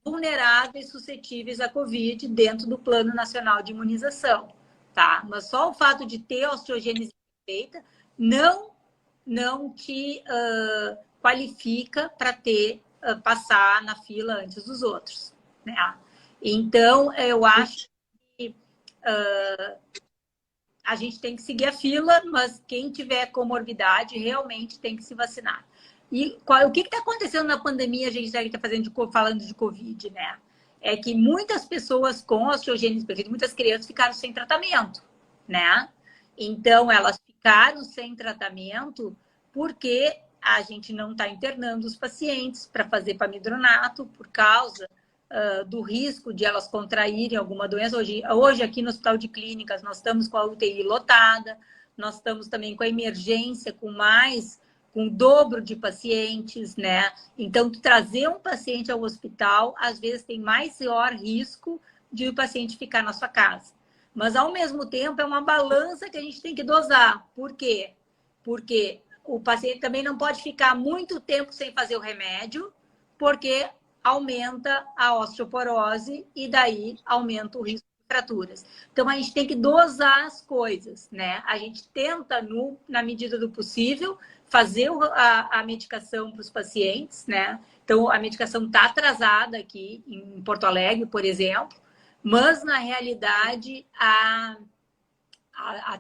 vulneráveis suscetíveis à Covid dentro do Plano Nacional de Imunização, tá? Mas só o fato de ter osteogênese perfeita não te qualifica para passar na fila antes dos outros, né? Então, eu acho que a gente tem que seguir a fila, mas quem tiver comorbidade realmente tem que se vacinar. E o que está acontecendo na pandemia, a gente está falando de Covid, né? É que muitas pessoas com osteogênese perfeita, muitas crianças ficaram sem tratamento, né? Então, elas ficaram sem tratamento porque a gente não está internando os pacientes para fazer pamidronato por causa do risco de elas contraírem alguma doença. Hoje, aqui no Hospital de Clínicas, nós estamos com a UTI lotada, nós estamos também com a emergência, com o dobro de pacientes, né? Então, trazer um paciente ao hospital, às vezes, tem maior risco de o paciente ficar na sua casa. Mas, ao mesmo tempo, é uma balança que a gente tem que dosar. Por quê? Porque o paciente também não pode ficar muito tempo sem fazer o remédio, porque aumenta a osteoporose e daí aumenta o risco de fraturas. Então, a gente tem que dosar as coisas, né? A gente tenta, na medida do possível, fazer a medicação para os pacientes, né? Então, a medicação está atrasada aqui em Porto Alegre, por exemplo, mas, na realidade, a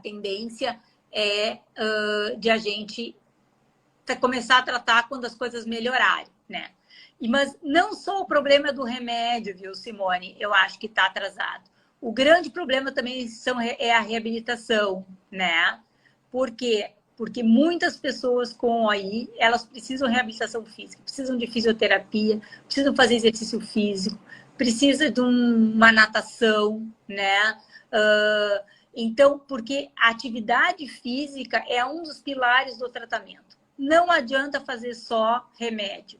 tendência é de a gente começar a tratar quando as coisas melhorarem, né? Mas não só o problema do remédio, viu, Simone? Eu acho que está atrasado. O grande problema também é a reabilitação, né? Por quê? Porque muitas pessoas com OI, elas precisam de reabilitação física, precisam de fisioterapia, precisam fazer exercício físico, precisa de uma natação, né? Então, porque a atividade física é um dos pilares do tratamento. Não adianta fazer só remédio.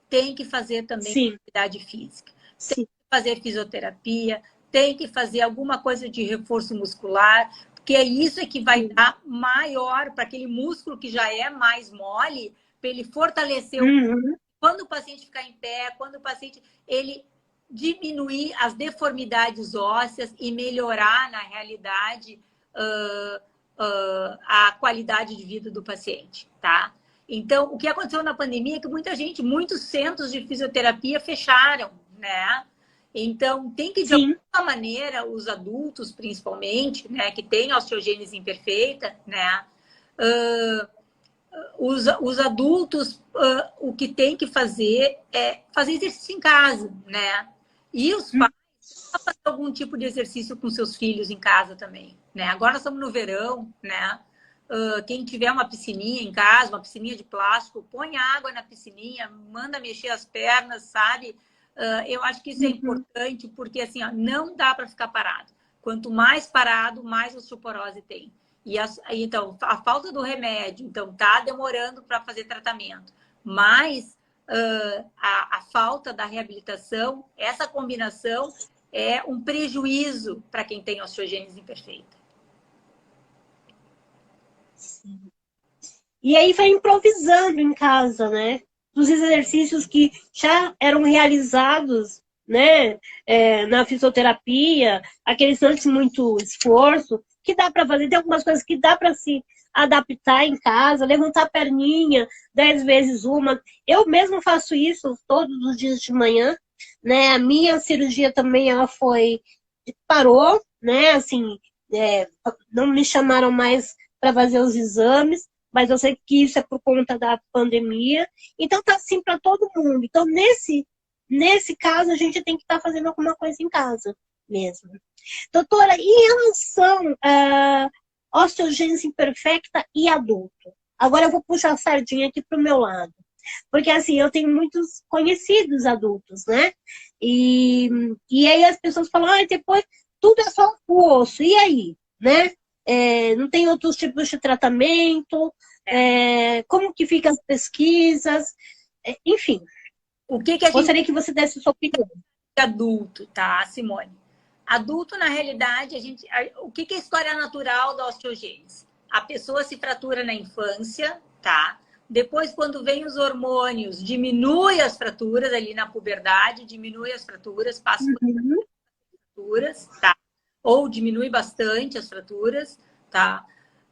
Tem que fazer também atividade física. Tem que fazer fisioterapia, tem que fazer alguma coisa de reforço muscular, porque é isso que vai dar maior para aquele músculo que já é mais mole, para ele fortalecer quando o paciente ficar em pé, quando o paciente ele diminuir as deformidades ósseas e melhorar, na realidade, a qualidade de vida do paciente, tá? Então, o que aconteceu na pandemia é que muitos centros de fisioterapia fecharam, né? Então, tem que, de alguma maneira, os adultos, principalmente, né, que têm osteogênese imperfeita, né? Os adultos, o que tem que fazer é fazer exercício em casa, né? E os pais fazer algum tipo de exercício com seus filhos em casa também, né? Agora nós estamos no verão, né? Quem tiver uma piscininha em casa, uma piscininha de plástico, põe água na piscininha, manda mexer as pernas, sabe? Eu acho que isso é importante, porque assim, ó, não dá para ficar parado. Quanto mais parado, mais osteoporose tem. Então, a falta do remédio, então, tá demorando para fazer tratamento. Mas a falta da reabilitação, essa combinação é um prejuízo para quem tem osteogênese imperfeita. Sim. E aí vai improvisando em casa, né? Dos exercícios que já eram realizados, né? Na fisioterapia, aqueles antes muito esforço, que dá para fazer. Tem algumas coisas que dá para se adaptar em casa, levantar a perninha 10 vezes uma. Eu mesmo faço isso todos os dias de manhã, né? A minha cirurgia também, ela parou, né? Assim, não me chamaram mais para fazer os exames, mas eu sei que isso é por conta da pandemia. Então tá assim para todo mundo. Então nesse caso a gente tem que estar fazendo alguma coisa em casa mesmo. Doutora, em relação à osteogênese imperfecta e adulto, agora eu vou puxar a sardinha aqui pro meu lado. Porque assim, eu tenho muitos conhecidos adultos, né? E aí as pessoas falam, depois tudo é só o osso. E aí, né? Não tem outros tipos de tratamento? Como que ficam as pesquisas? Enfim, gostaria que você desse sua opinião. Adulto, tá, Simone? Adulto, na realidade, o que é a história natural da osteogênese? A pessoa se fratura na infância, tá? Depois, quando vem os hormônios, diminui as fraturas ali na puberdade, diminui as fraturas, passa por fraturas, tá? Ou diminui bastante as fraturas, tá?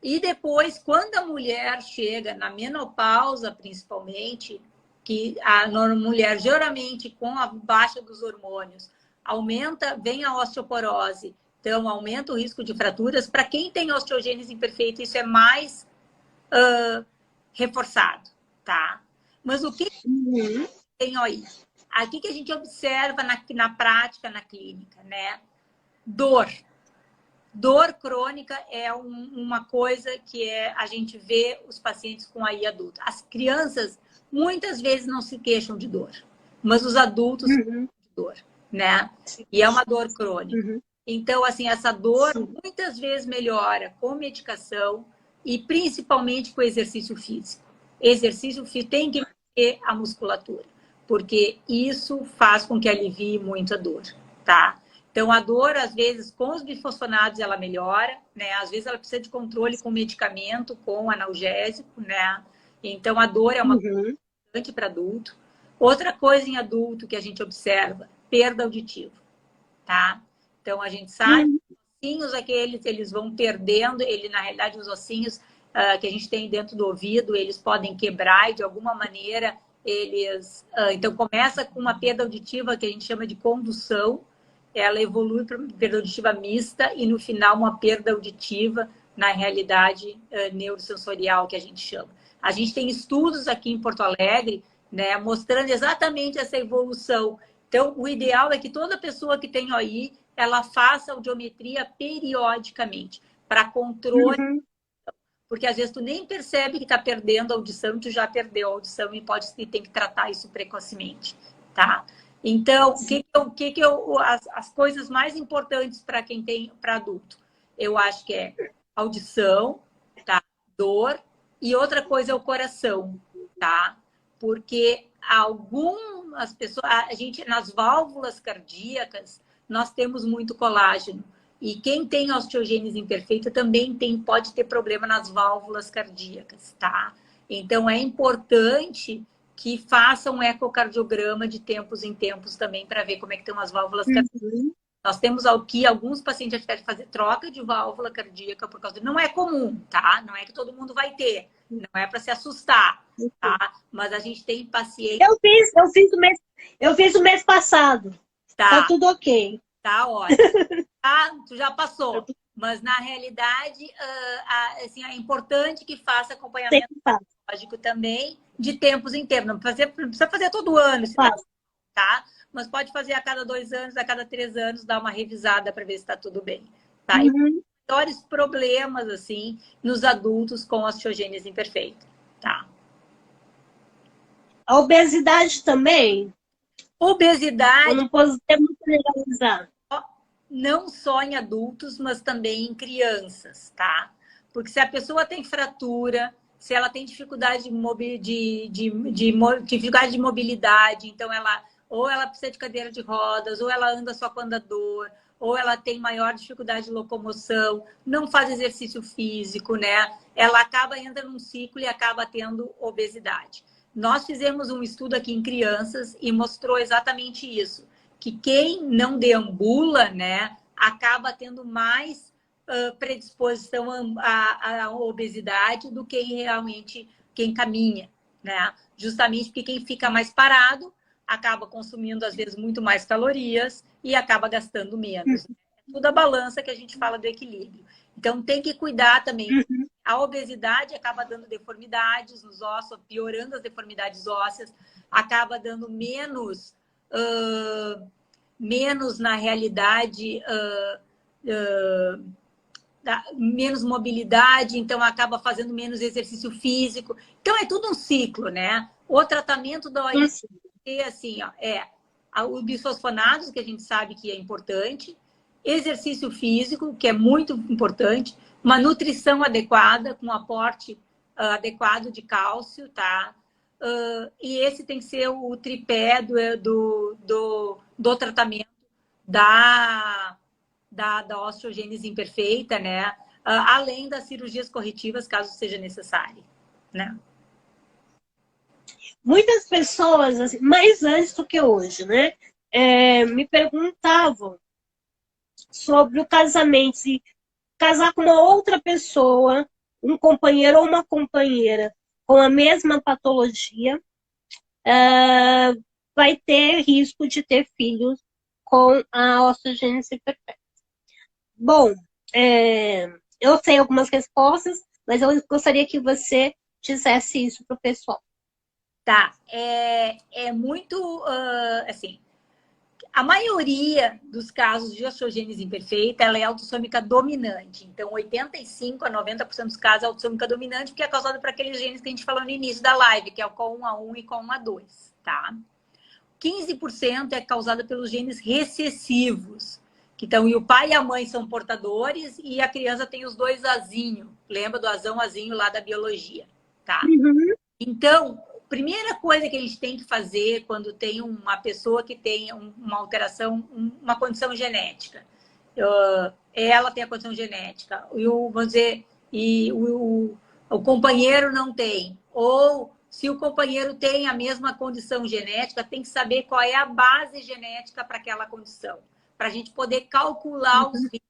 E depois, quando a mulher chega na menopausa, principalmente, que a mulher, geralmente, com a baixa dos hormônios, vem a osteoporose, então aumenta o risco de fraturas. Para quem tem osteogênese imperfeita, isso é mais reforçado, tá? Mas o que tem aí? Aqui que a gente observa na prática, na clínica, né? Dor. Dor crônica é uma coisa que a gente vê os pacientes com AI adulta. As crianças muitas vezes não se queixam de dor, mas os adultos de dor, né? E é uma dor crônica. Então, assim, essa dor muitas vezes melhora com medicação e principalmente com exercício físico. Exercício físico tem que manter a musculatura, porque isso faz com que alivie muito a dor, tá? Então, a dor, às vezes, com os bifosfonados, ela melhora, né? Às vezes, ela precisa de controle com medicamento, com analgésico, né? Então, a dor é uma coisa importante para adulto. Outra coisa em adulto que a gente observa, perda auditiva, tá? Então, a gente sabe que os ossinhos aqueles, eles vão perdendo, na realidade, os ossinhos que a gente tem dentro do ouvido, eles podem quebrar e, de alguma maneira, eles... então, começa com uma perda auditiva que a gente chama de condução, ela evolui para uma perda auditiva mista e, no final, uma perda auditiva, na realidade, neurosensorial, que a gente chama. A gente tem estudos aqui em Porto Alegre, né, mostrando exatamente essa evolução. Então, o ideal é que toda pessoa que tem OI, ela faça audiometria periodicamente, para controle, porque às vezes tu nem percebe que está perdendo a audição, tu já perdeu a audição e tem que tratar isso precocemente, tá? Então, as coisas mais importantes para quem tem, para adulto, eu acho que é audição, tá? Dor, e outra coisa é o coração, tá? Porque algumas pessoas, a gente, nas válvulas cardíacas, nós temos muito colágeno. E quem tem osteogênese imperfeita também pode ter problema nas válvulas cardíacas, tá? Então, é importante que façam um ecocardiograma de tempos em tempos também para ver como é que estão as válvulas cardíacas. Nós temos aqui alguns pacientes que tiveram que fazer troca de válvula cardíaca por causa... Não é comum, tá? Não é que todo mundo vai ter. Não é para se assustar, tá? Mas a gente tem pacientes... Eu fiz o mês passado. Tá tudo ok. Tá ótimo. Tá, tu já passou. Mas, na realidade, assim, é importante que faça acompanhamento lógico também, de tempos em tempos. Não precisa fazer todo ano, tá? Mas pode fazer a cada 2 anos, a cada 3 anos, dar uma revisada para ver se está tudo bem. Tá? E os maiores problemas, assim, nos adultos com osteogênese imperfeita. Tá? A obesidade também? Obesidade... Não podemos generalizar. Não só em adultos, mas também em crianças, tá? Porque se a pessoa tem fratura, se ela tem dificuldade dificuldade de mobilidade, então ou ela precisa de cadeira de rodas, ou ela anda só com andador, ou ela tem maior dificuldade de locomoção, não faz exercício físico, né? Ela entra num ciclo e acaba tendo obesidade. Nós fizemos um estudo aqui em crianças e mostrou exatamente isso, que quem não deambula, né, acaba tendo mais predisposição à obesidade do que realmente quem caminha, né? Justamente porque quem fica mais parado acaba consumindo, às vezes, muito mais calorias e acaba gastando menos. É tudo a balança que a gente fala do equilíbrio. Então, tem que cuidar também. A obesidade acaba dando deformidades nos ossos, piorando as deformidades ósseas, acaba dando menos, na realidade, menos mobilidade, então acaba fazendo menos exercício físico. Então, é tudo um ciclo, né? O tratamento da OI assim, ó, os bisfosfonados, que a gente sabe que é importante, exercício físico, que é muito importante, uma nutrição adequada, com aporte adequado de cálcio, tá? E esse tem que ser o tripé do tratamento da osteogênese imperfeita, né? Além das cirurgias corretivas, caso seja necessário, né? Muitas pessoas, assim, mais antes do que hoje, né? Me perguntavam sobre o casamento, se casar com uma outra pessoa, um companheiro ou uma companheira com a mesma patologia, vai ter risco de ter filhos com a osteogênese imperfeita. Bom, eu sei algumas respostas, mas eu gostaria que você dissesse isso para o pessoal. Tá, é muito, assim, a maioria dos casos de osteogênese imperfeita, ela é autossômica dominante. Então, 85% a 90% dos casos é autossômica dominante, porque é causada por aqueles genes que a gente falou no início da live, que é o COL1A1 e COL1A2, tá? 15% é causada pelos genes recessivos. Então, e o pai e a mãe são portadores e a criança tem os 2 azinhos. Lembra do azinho lá da biologia, tá? Então, primeira coisa que a gente tem que fazer quando tem uma pessoa que tem uma alteração, uma condição genética. Ela tem a condição genética, vamos dizer, e o companheiro não tem. Ou, se o companheiro tem a mesma condição genética, tem que saber qual é a base genética para aquela condição. para a gente poder calcular os riscos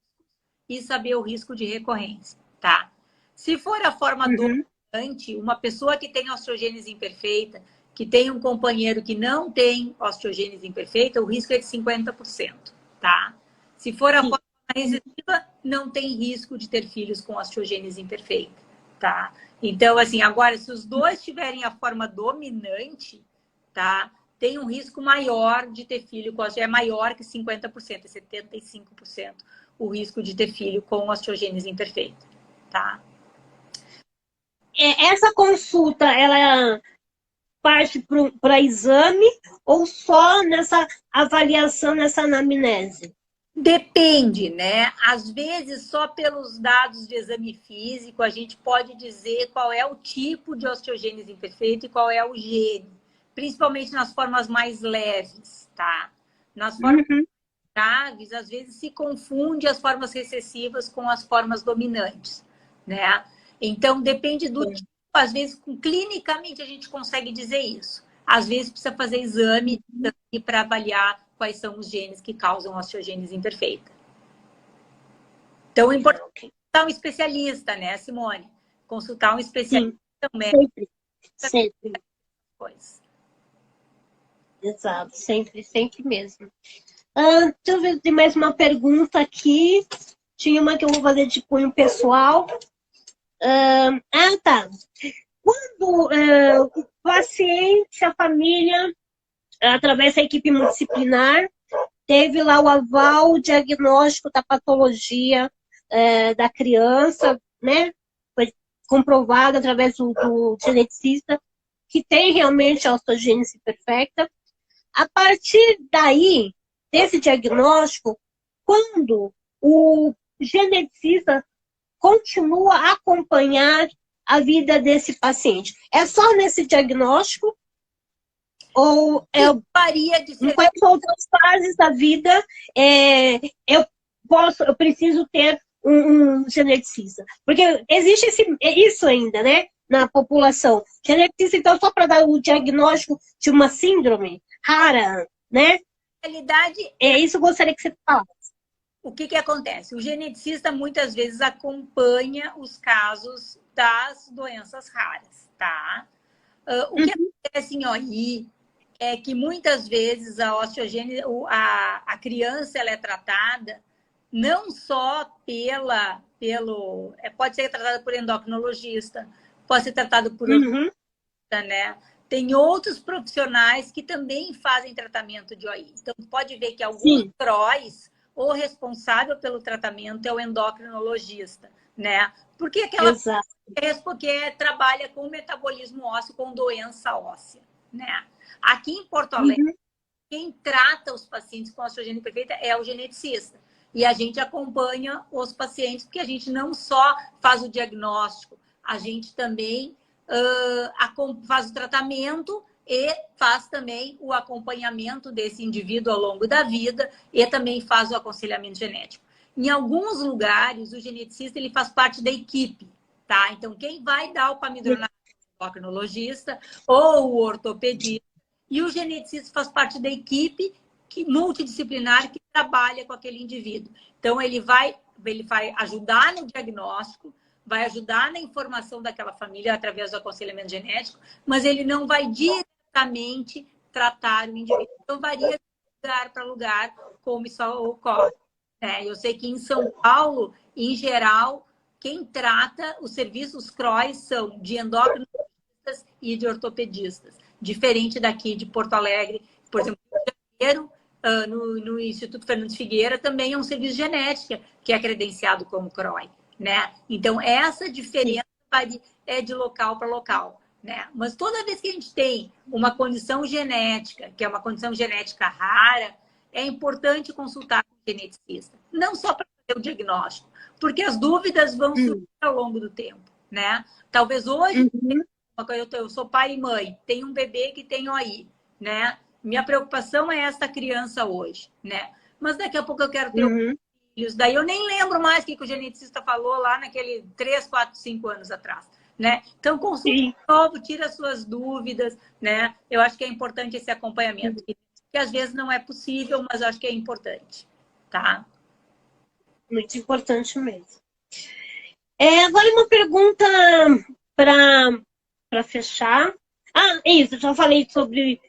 e saber o risco de recorrência, tá? Se for a forma dominante, uma pessoa que tem osteogênese imperfeita, que tem um companheiro que não tem osteogênese imperfeita, o risco é de 50%, tá? Se for a forma recessiva, não tem risco de ter filhos com osteogênese imperfeita, tá? Então, assim, agora, se os dois tiverem a forma dominante, tá? Tem um risco maior de ter filho com osteogênese, é maior que 50%, é 75% o risco de ter filho com osteogênese imperfeita, tá? Essa consulta, ela parte para exame ou só nessa avaliação, nessa anamnese? Depende, né? Às vezes, só pelos dados de exame físico, a gente pode dizer qual é o tipo de osteogênese imperfeita e qual é o gene. Principalmente nas formas mais leves, tá? Nas formas graves, às vezes se confunde as formas recessivas com as formas dominantes, né? Então, depende do tipo. Às vezes, clinicamente, a gente consegue dizer isso. Às vezes, precisa fazer exame para avaliar quais são os genes que causam osteogênese imperfeita. Então, é importante consultar um especialista, né, Simone? Consultar um especialista médico. Sempre. Coisa. Exato, sempre mesmo. Deixa eu ver se tem mais uma pergunta aqui. Tinha uma que eu vou fazer de cunho pessoal. Tá. Quando o paciente, a família, através da equipe multidisciplinar, teve lá o aval, o diagnóstico da patologia da criança, né? Foi comprovado através do geneticista que tem realmente a osteogênese perfeita. A partir daí, desse diagnóstico, quando o geneticista continua a acompanhar a vida paciente, é só nesse diagnóstico? Ou varia de em quais outras fases da vida eu preciso ter um geneticista? Porque existe isso ainda, né? Na população. Geneticista, então, só para dar o diagnóstico de uma síndrome rara, né? Na realidade, Isso eu gostaria que você falasse. O que acontece? O geneticista muitas vezes acompanha os casos das doenças raras, tá? O que acontece em OI é que muitas vezes a osteogênese, a criança ela é tratada não só pode ser tratada por endocrinologista, pode ser tratado por né? Tem outros profissionais que também fazem tratamento de OI. Então, pode ver que alguns CROs, o responsável pelo tratamento é o endocrinologista, né? Porque porque trabalha com metabolismo ósseo, com doença óssea, né? Aqui em Porto Alegre, quem trata os pacientes com osteogênese imperfeita é o geneticista. E a gente acompanha os pacientes, porque a gente não só faz o diagnóstico, a gente também faz o tratamento e faz também o acompanhamento desse indivíduo ao longo da vida e também faz o aconselhamento genético. Em alguns lugares, o geneticista ele faz parte da equipe, tá? Então, quem vai dar o pamidronate é o endocrinologista ou o ortopedista, e o geneticista faz parte da equipe multidisciplinar que trabalha com aquele indivíduo. Então, ele vai ajudar no diagnóstico, vai ajudar na informação daquela família através do aconselhamento genético, mas ele não vai diretamente tratar o indivíduo. Então, varia de lugar para lugar como isso ocorre. Eu sei que em São Paulo, em geral, quem trata os serviços CROs são de endocrinologistas e de ortopedistas, diferente daqui de Porto Alegre, por exemplo, no Instituto Fernandes Figueira também é um serviço de genética que é credenciado como CROI, né? Então, essa diferença é de local para local, né? Mas toda vez que a gente tem uma condição genética, que é uma condição genética rara, é importante consultar com o geneticista. Não só para fazer o diagnóstico, porque as dúvidas vão surgir ao longo do tempo, né? Talvez hoje, eu sou pai e mãe, tenho um bebê que tem OI, né? Minha preocupação é essa criança hoje, né? Mas daqui a pouco eu quero ter filhos. Daí eu nem lembro mais o que o geneticista falou lá naquele 3, 4, 5 anos atrás, né? Então, consulte de novo, tira as suas dúvidas, né? Eu acho que é importante esse acompanhamento, que às vezes não é possível, mas eu acho que é importante. tá? Muito importante mesmo. Agora uma pergunta para fechar. Ah, isso, eu já falei sobre.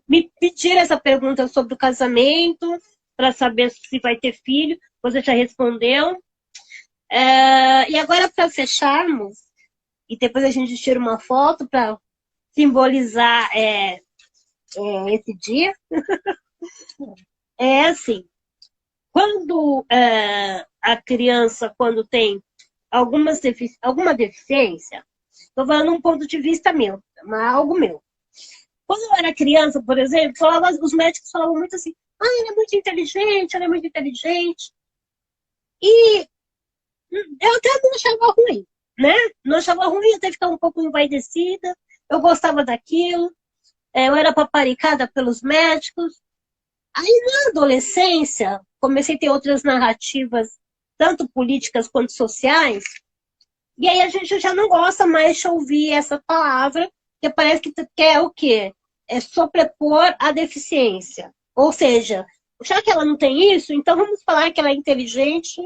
Me pedir essa pergunta sobre o casamento, para saber se vai ter filho. Você já respondeu. E agora, para fecharmos, e depois a gente tira uma foto para simbolizar esse dia. É assim, quando a criança, quando tem alguma deficiência, estou falando um ponto de vista meu, algo meu. Quando eu era criança, por exemplo, os médicos falavam muito assim, ele é muito inteligente, ela é muito inteligente. E eu até não achava ruim, né? Não achava ruim, até ficar um pouco envaidecida. Eu gostava daquilo. Eu era paparicada pelos médicos. Aí, na adolescência, comecei a ter outras narrativas, tanto políticas quanto sociais. E aí a gente já não gosta mais de ouvir essa palavra, que parece que quer o quê? É sobrepor a deficiência. Ou seja, já que ela não tem isso, então vamos falar que ela é inteligente,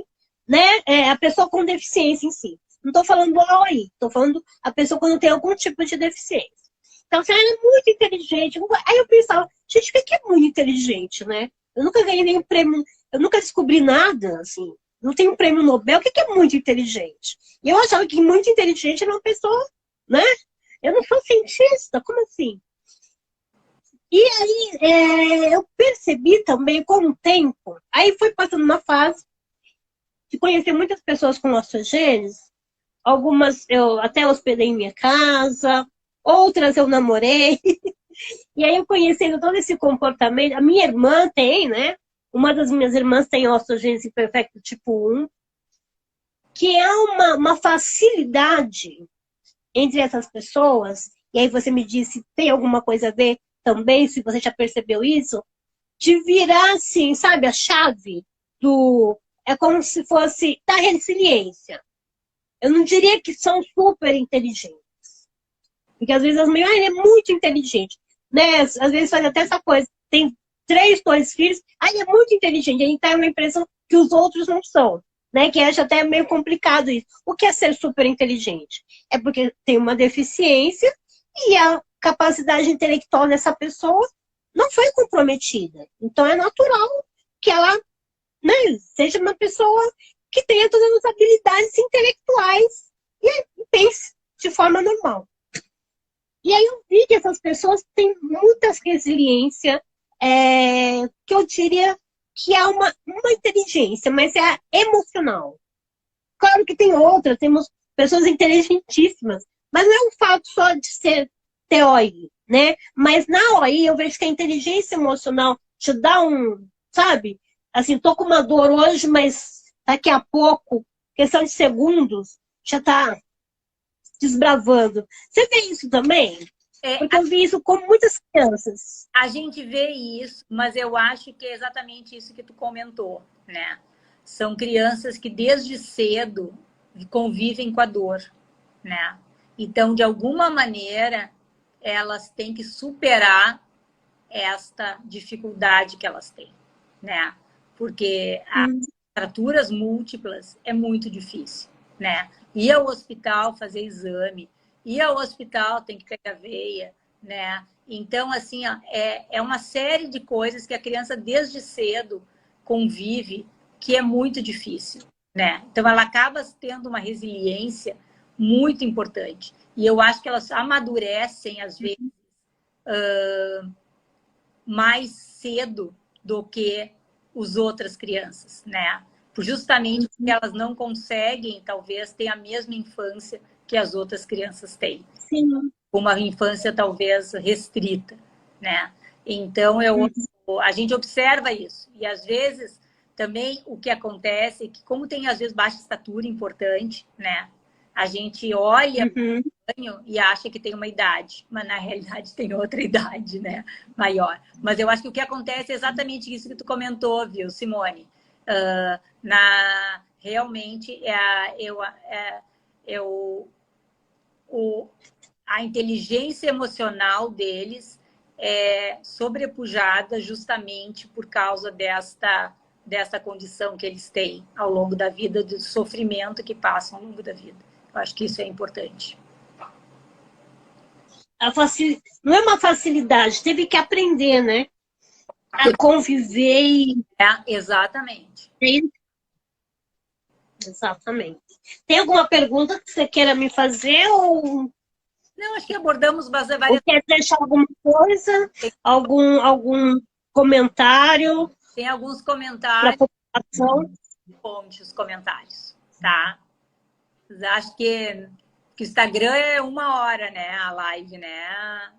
né? A pessoa com deficiência em si. Não estou falando do AI, estou falando a pessoa quando tem algum tipo de deficiência. Então, se ela é muito inteligente, aí eu pensava, gente, o que é muito inteligente, né? Eu nunca ganhei nenhum prêmio, eu nunca descobri nada, assim. Não tem um prêmio Nobel, o que é muito inteligente? E eu achava que muito inteligente era uma pessoa, né? Eu não sou cientista, como assim? E aí eu percebi também com o tempo, aí foi passando uma fase de conhecer muitas pessoas com osteogenes, algumas eu até hospedei em minha casa, outras eu namorei, e aí eu conhecendo todo esse comportamento, a minha irmã tem, né? Uma das minhas irmãs tem osteogênese imperfecta tipo 1, que é uma facilidade entre essas pessoas, e aí você me disse, tem alguma coisa a ver também, se você já percebeu isso, de virar, assim, sabe, a chave do... É como se fosse da resiliência. Eu não diria que são super inteligentes. Porque às vezes as mulheres, ele é muito inteligente. Né? Às vezes faz até essa coisa. Tem 3, 2 filhos, ele é muito inteligente. A gente tem uma impressão que os outros não são. Né? Que acha até meio complicado isso. O que é ser super inteligente? É porque tem uma deficiência e a capacidade intelectual dessa pessoa não foi comprometida. Então é natural que ela, né, seja uma pessoa que tenha todas as habilidades intelectuais e pense de forma normal. E aí eu vi que essas pessoas têm muita resiliência, que eu diria que é uma inteligência, mas é emocional. Claro que tem outras, temos pessoas inteligentíssimas, mas não é um fato só de ser TOI, né? Mas na OI eu vejo que a inteligência emocional te dá sabe? Assim, tô com uma dor hoje, mas daqui a pouco, questão de segundos, já tá desbravando. Você vê isso também? Porque eu vi isso com muitas crianças. A gente vê isso, mas eu acho que é exatamente isso que tu comentou, né? São crianças que desde cedo convivem com a dor, né? Então, de alguma maneira, elas têm que superar esta dificuldade que elas têm, né? Porque as fraturas múltiplas é muito difícil, né? Ir ao hospital fazer exame, ir ao hospital tem que pegar veia, né? Então, assim, ó, é uma série de coisas que a criança desde cedo convive que é muito difícil, né? Então, ela acaba tendo uma resiliência muito importante. E eu acho que elas amadurecem, às vezes, mais cedo do que as outras crianças, né? Justamente porque elas não conseguem, talvez, ter a mesma infância que as outras crianças têm. Sim. Uma infância, talvez, restrita, né? Então, a gente observa isso. E, às vezes, também o que acontece é que, como tem, às vezes, baixa estatura importante, né? A gente olha e acha que tem uma idade, mas na realidade tem outra idade, né? Maior. Mas eu acho que o que acontece é exatamente isso que tu comentou, viu, Simone? Realmente, a inteligência emocional deles é sobrepujada justamente por causa dessa condição que eles têm ao longo da vida, do sofrimento que passam ao longo da vida. Eu acho que isso é importante. Não é uma facilidade, teve que aprender, né? A conviver e... Exatamente. Exatamente. Tem alguma pergunta que você queira me fazer ou... Não, acho que abordamos várias... Ou quer deixar alguma coisa? Algum comentário? Tem alguns comentários. Para a população? Ponte os comentários, tá? Mas acho que o Instagram é 1 hora, né? A live, né?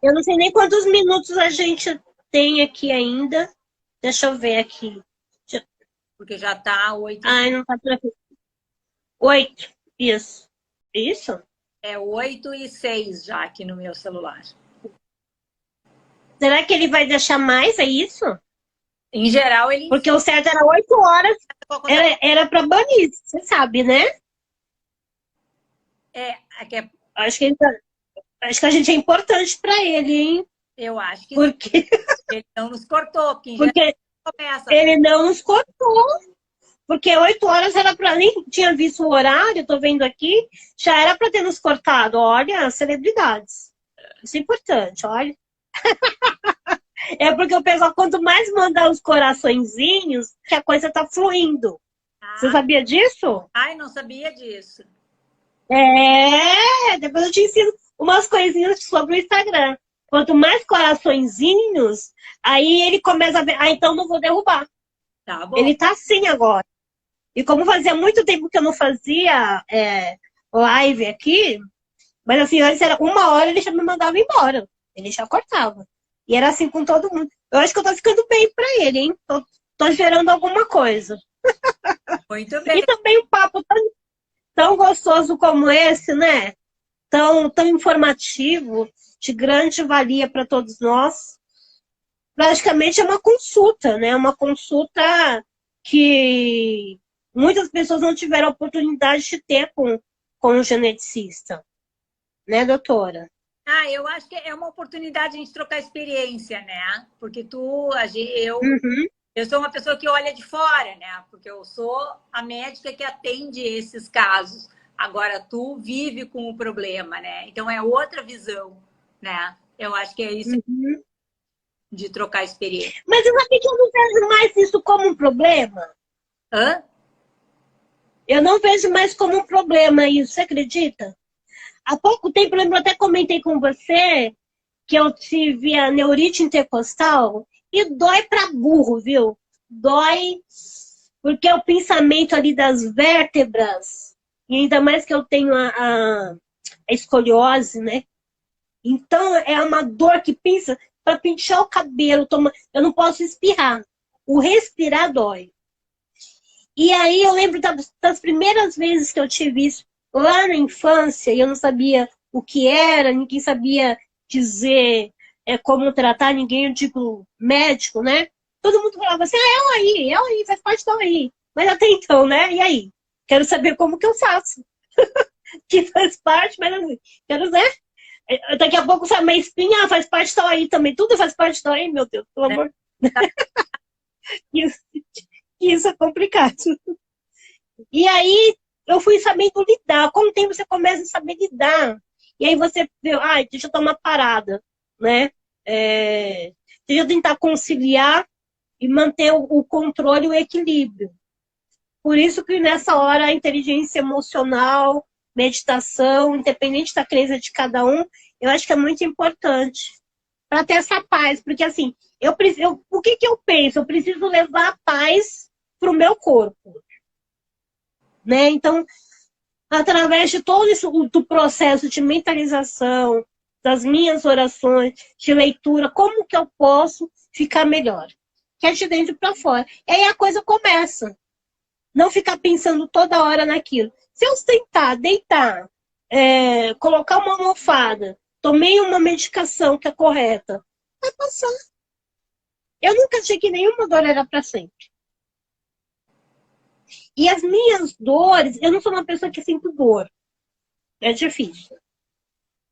Eu não sei nem quantos minutos a gente tem aqui ainda. Deixa eu ver aqui. Porque já tá 8. Ai, não tá pra... 8, isso. Isso? É 8:06 já aqui no meu celular. Será que ele vai deixar mais, é isso? Em geral, ele... Porque o certo era 8 horas. Era pra banir, você sabe, né? Acho que a gente é importante pra ele, hein? Eu acho que porque... ele não nos cortou. Porque começa. Ele não nos cortou. Porque 8 horas era pra... Nem tinha visto o horário, tô vendo aqui. Já era pra ter nos cortado. Olha, celebridades. Isso é importante, olha. É porque o pessoal, quanto mais mandar os coraçõezinhos, que a coisa tá fluindo. Você sabia disso? Ai, não sabia disso. Depois eu te ensino umas coisinhas sobre o Instagram. Quanto mais coraçõezinhos, aí ele começa a ver, então não vou derrubar. Tá bom. Ele tá assim agora. E como fazia muito tempo que eu não fazia live aqui, mas assim, antes era 1 hora, ele já me mandava embora. Ele já cortava. E era assim com todo mundo. Eu acho que eu tô ficando bem pra ele, hein? Tô gerando alguma coisa. Muito bem. E também um papo tão gostoso como esse, né? Tão informativo, de grande valia para todos nós. Praticamente é uma consulta, né? Uma consulta que muitas pessoas não tiveram a oportunidade de ter com o geneticista. Né, doutora? Eu acho que é uma oportunidade de a gente trocar experiência, né? Porque eu sou uma pessoa que olha de fora, né? Porque eu sou a médica que atende esses casos. Agora, tu vive com o problema, né? Então, é outra visão, né? Eu acho que é isso de trocar experiência. Mas eu sabe que eu não vejo mais isso como um problema? Hã? Eu não vejo mais como um problema isso, você acredita? Há pouco tempo, eu lembro, até comentei com você que eu tive a neurite intercostal e dói pra burro, viu? Dói porque é o pensamento ali das vértebras, e ainda mais que eu tenho a escoliose, né? Então, é uma dor que pinça para pinchar o cabelo. Eu não posso espirrar. O respirar dói. E aí, eu lembro das primeiras vezes que eu tive isso, lá na infância, e eu não sabia o que era, ninguém sabia dizer como tratar, ninguém, eu digo, médico, né? Todo mundo falava assim, é o AI, faz parte do AI. Mas até então, né? E aí? Quero saber como que eu faço. Que faz parte, mas assim, quero ver. Daqui a pouco sai uma espinha, faz parte do AI também. Tudo faz parte do AI, meu Deus, pelo amor. Isso é complicado. E aí, eu fui sabendo lidar. Com o tempo você começa a saber lidar. E aí você vê, deixa eu dar uma parada, né? Deixa eu tentar conciliar e manter o controle e o equilíbrio. Por isso que nessa hora a inteligência emocional, meditação, independente da crença de cada um, eu acho que é muito importante para ter essa paz. Porque assim, o que eu penso? Eu preciso levar a paz para o meu corpo. Né? Então, através de todo isso, do processo de mentalização, das minhas orações, de leitura, como que eu posso ficar melhor? Que é de dentro para fora. E aí a coisa começa. Não ficar pensando toda hora naquilo. Se eu tentar deitar, colocar uma almofada, tomei uma medicação que é correta, vai passar. Eu nunca achei que nenhuma dor era para sempre. E as minhas dores, eu não sou uma pessoa que sinto dor. É difícil.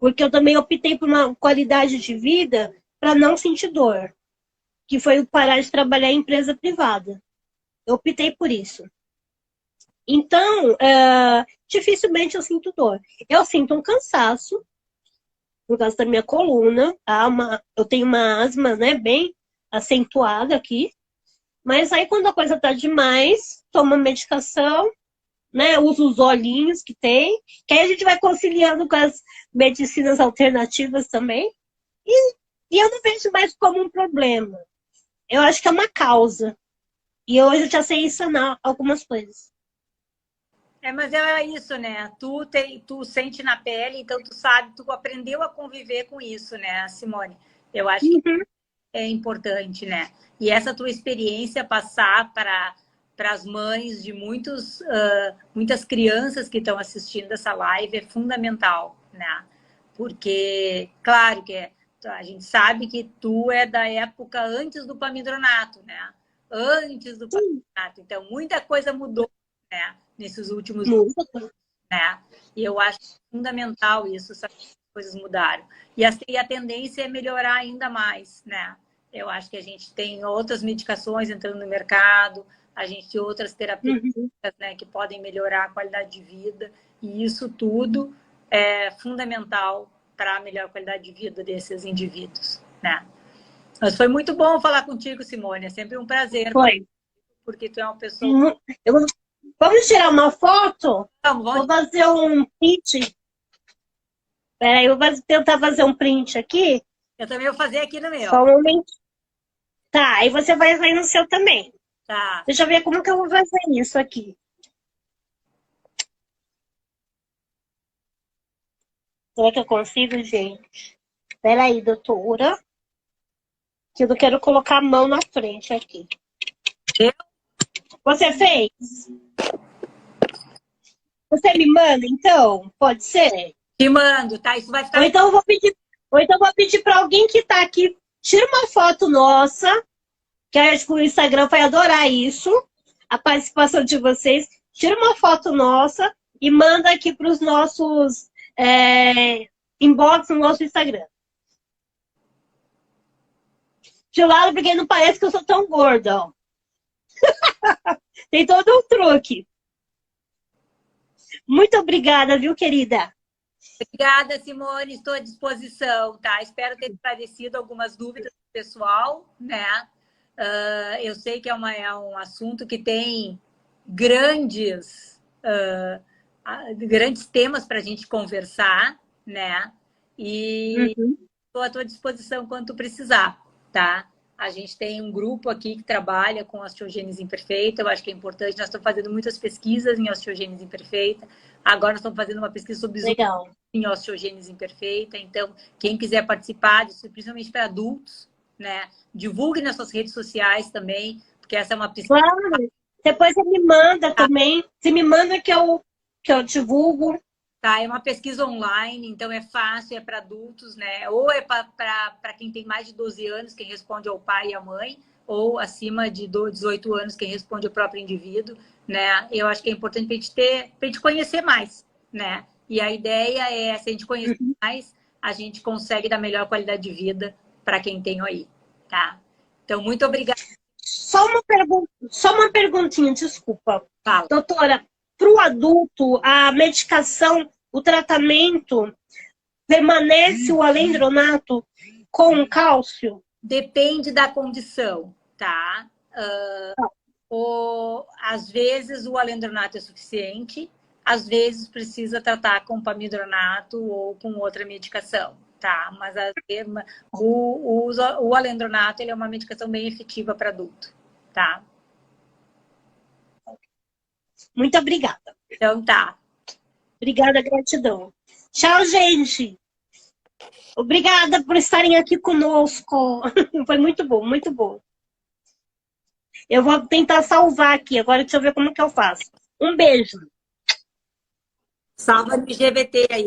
Porque eu também optei por uma qualidade de vida para não sentir dor. Que foi parar de trabalhar em empresa privada. Eu optei por isso. Então, dificilmente eu sinto dor. Eu sinto um cansaço por causa da minha coluna. Eu tenho uma asma, né, bem acentuada aqui. Mas aí quando a coisa tá demais, toma medicação, né? Usa os olhinhos que tem. Que aí a gente vai conciliando com as medicinas alternativas também. E eu não vejo mais como um problema. Eu acho que é uma causa. E hoje eu já sei sanar algumas coisas. Mas é isso, né? Tu sente na pele, então tu sabe, tu aprendeu a conviver com isso, né, Simone? Eu acho que Uhum. é importante, né? E essa tua experiência passar para as mães de muitas crianças que estão assistindo essa live é fundamental, né? Porque, claro que a gente sabe que tu é da época antes do clamidronato, né? Antes do clamidronato. Então, muita coisa mudou, né? Nesses últimos anos, Muita coisa. né? E eu acho fundamental isso, saber que as coisas mudaram. E a tendência é melhorar ainda mais, né? Eu acho que a gente tem outras medicações entrando no mercado, a gente tem outras terapias, Uhum. né, que podem melhorar a qualidade de vida, e isso tudo é fundamental para a melhor qualidade de vida desses indivíduos, né? Mas foi muito bom falar contigo, Simone, é sempre um prazer, Foi. porque tu é uma pessoa... Eu vou- Vamos tirar uma foto? Vou Vamos... fazer um print. Peraí, eu vou tentar fazer um print aqui. Eu também vou fazer aqui no Só meu. um momento. Tá, aí você vai sair no seu também. Tá. Deixa eu ver como que eu vou fazer isso aqui. Será que eu consigo, gente? Peraí, doutora. Que eu não quero colocar a mão na frente aqui. Eu Você fez? Você me manda, então? Pode ser? te mando, tá? Isso vai Ou ficar... então eu vou pedir para alguém que tá aqui, tira uma foto nossa, que eu acho que o Instagram vai adorar isso, a participação de vocês. Tira uma foto nossa e manda aqui para os nossos inbox no nosso Instagram. De lado, porque não parece que eu sou tão gorda, ó. Tem todo um truque. Muito obrigada, viu, querida? Obrigada, Simone. Estou à disposição, tá? Espero ter esclarecido algumas dúvidas do pessoal, né? Eu sei que é um assunto que tem grandes temas para a gente conversar, né? E Uhum. estou à tua disposição quando tu precisar, tá? A gente tem um grupo aqui que trabalha com osteogênese imperfeita, eu acho que é importante. Nós estamos fazendo muitas pesquisas em osteogênese imperfeita. Agora nós estamos fazendo uma pesquisa sobre Legal. em osteogênese imperfeita. Então, quem quiser participar disso, principalmente para adultos, né? Divulgue nas suas redes sociais também, porque essa é uma pesquisa. Claro. Depois você me manda também. Você me manda que eu divulgo. Tá, é uma pesquisa online, então é fácil, é para adultos, né? Ou é para quem tem mais de 12 anos, quem responde ao pai e à mãe, ou acima de 18 anos, quem responde ao próprio indivíduo, né? Eu acho que é importante para a gente conhecer mais, né? E a ideia é, se a gente conhecer Uhum. mais, a gente consegue dar melhor qualidade de vida para quem tem aí, tá? Então, muito obrigada. Só uma perguntinha, desculpa. Fala. Doutora, para o adulto, a medicação, o tratamento, permanece o alendronato com cálcio? Depende da condição, tá? Às vezes o alendronato é suficiente, às vezes precisa tratar com pamidronato ou com outra medicação, tá? Mas o alendronato ele é uma medicação bem efetiva para adulto, tá? Muito obrigada. Então tá. Obrigada, gratidão. Tchau, gente. Obrigada por estarem aqui conosco. Foi muito bom, muito bom. Eu vou tentar salvar aqui. Agora deixa eu ver como que eu faço. Um beijo. Salva no GBT aí.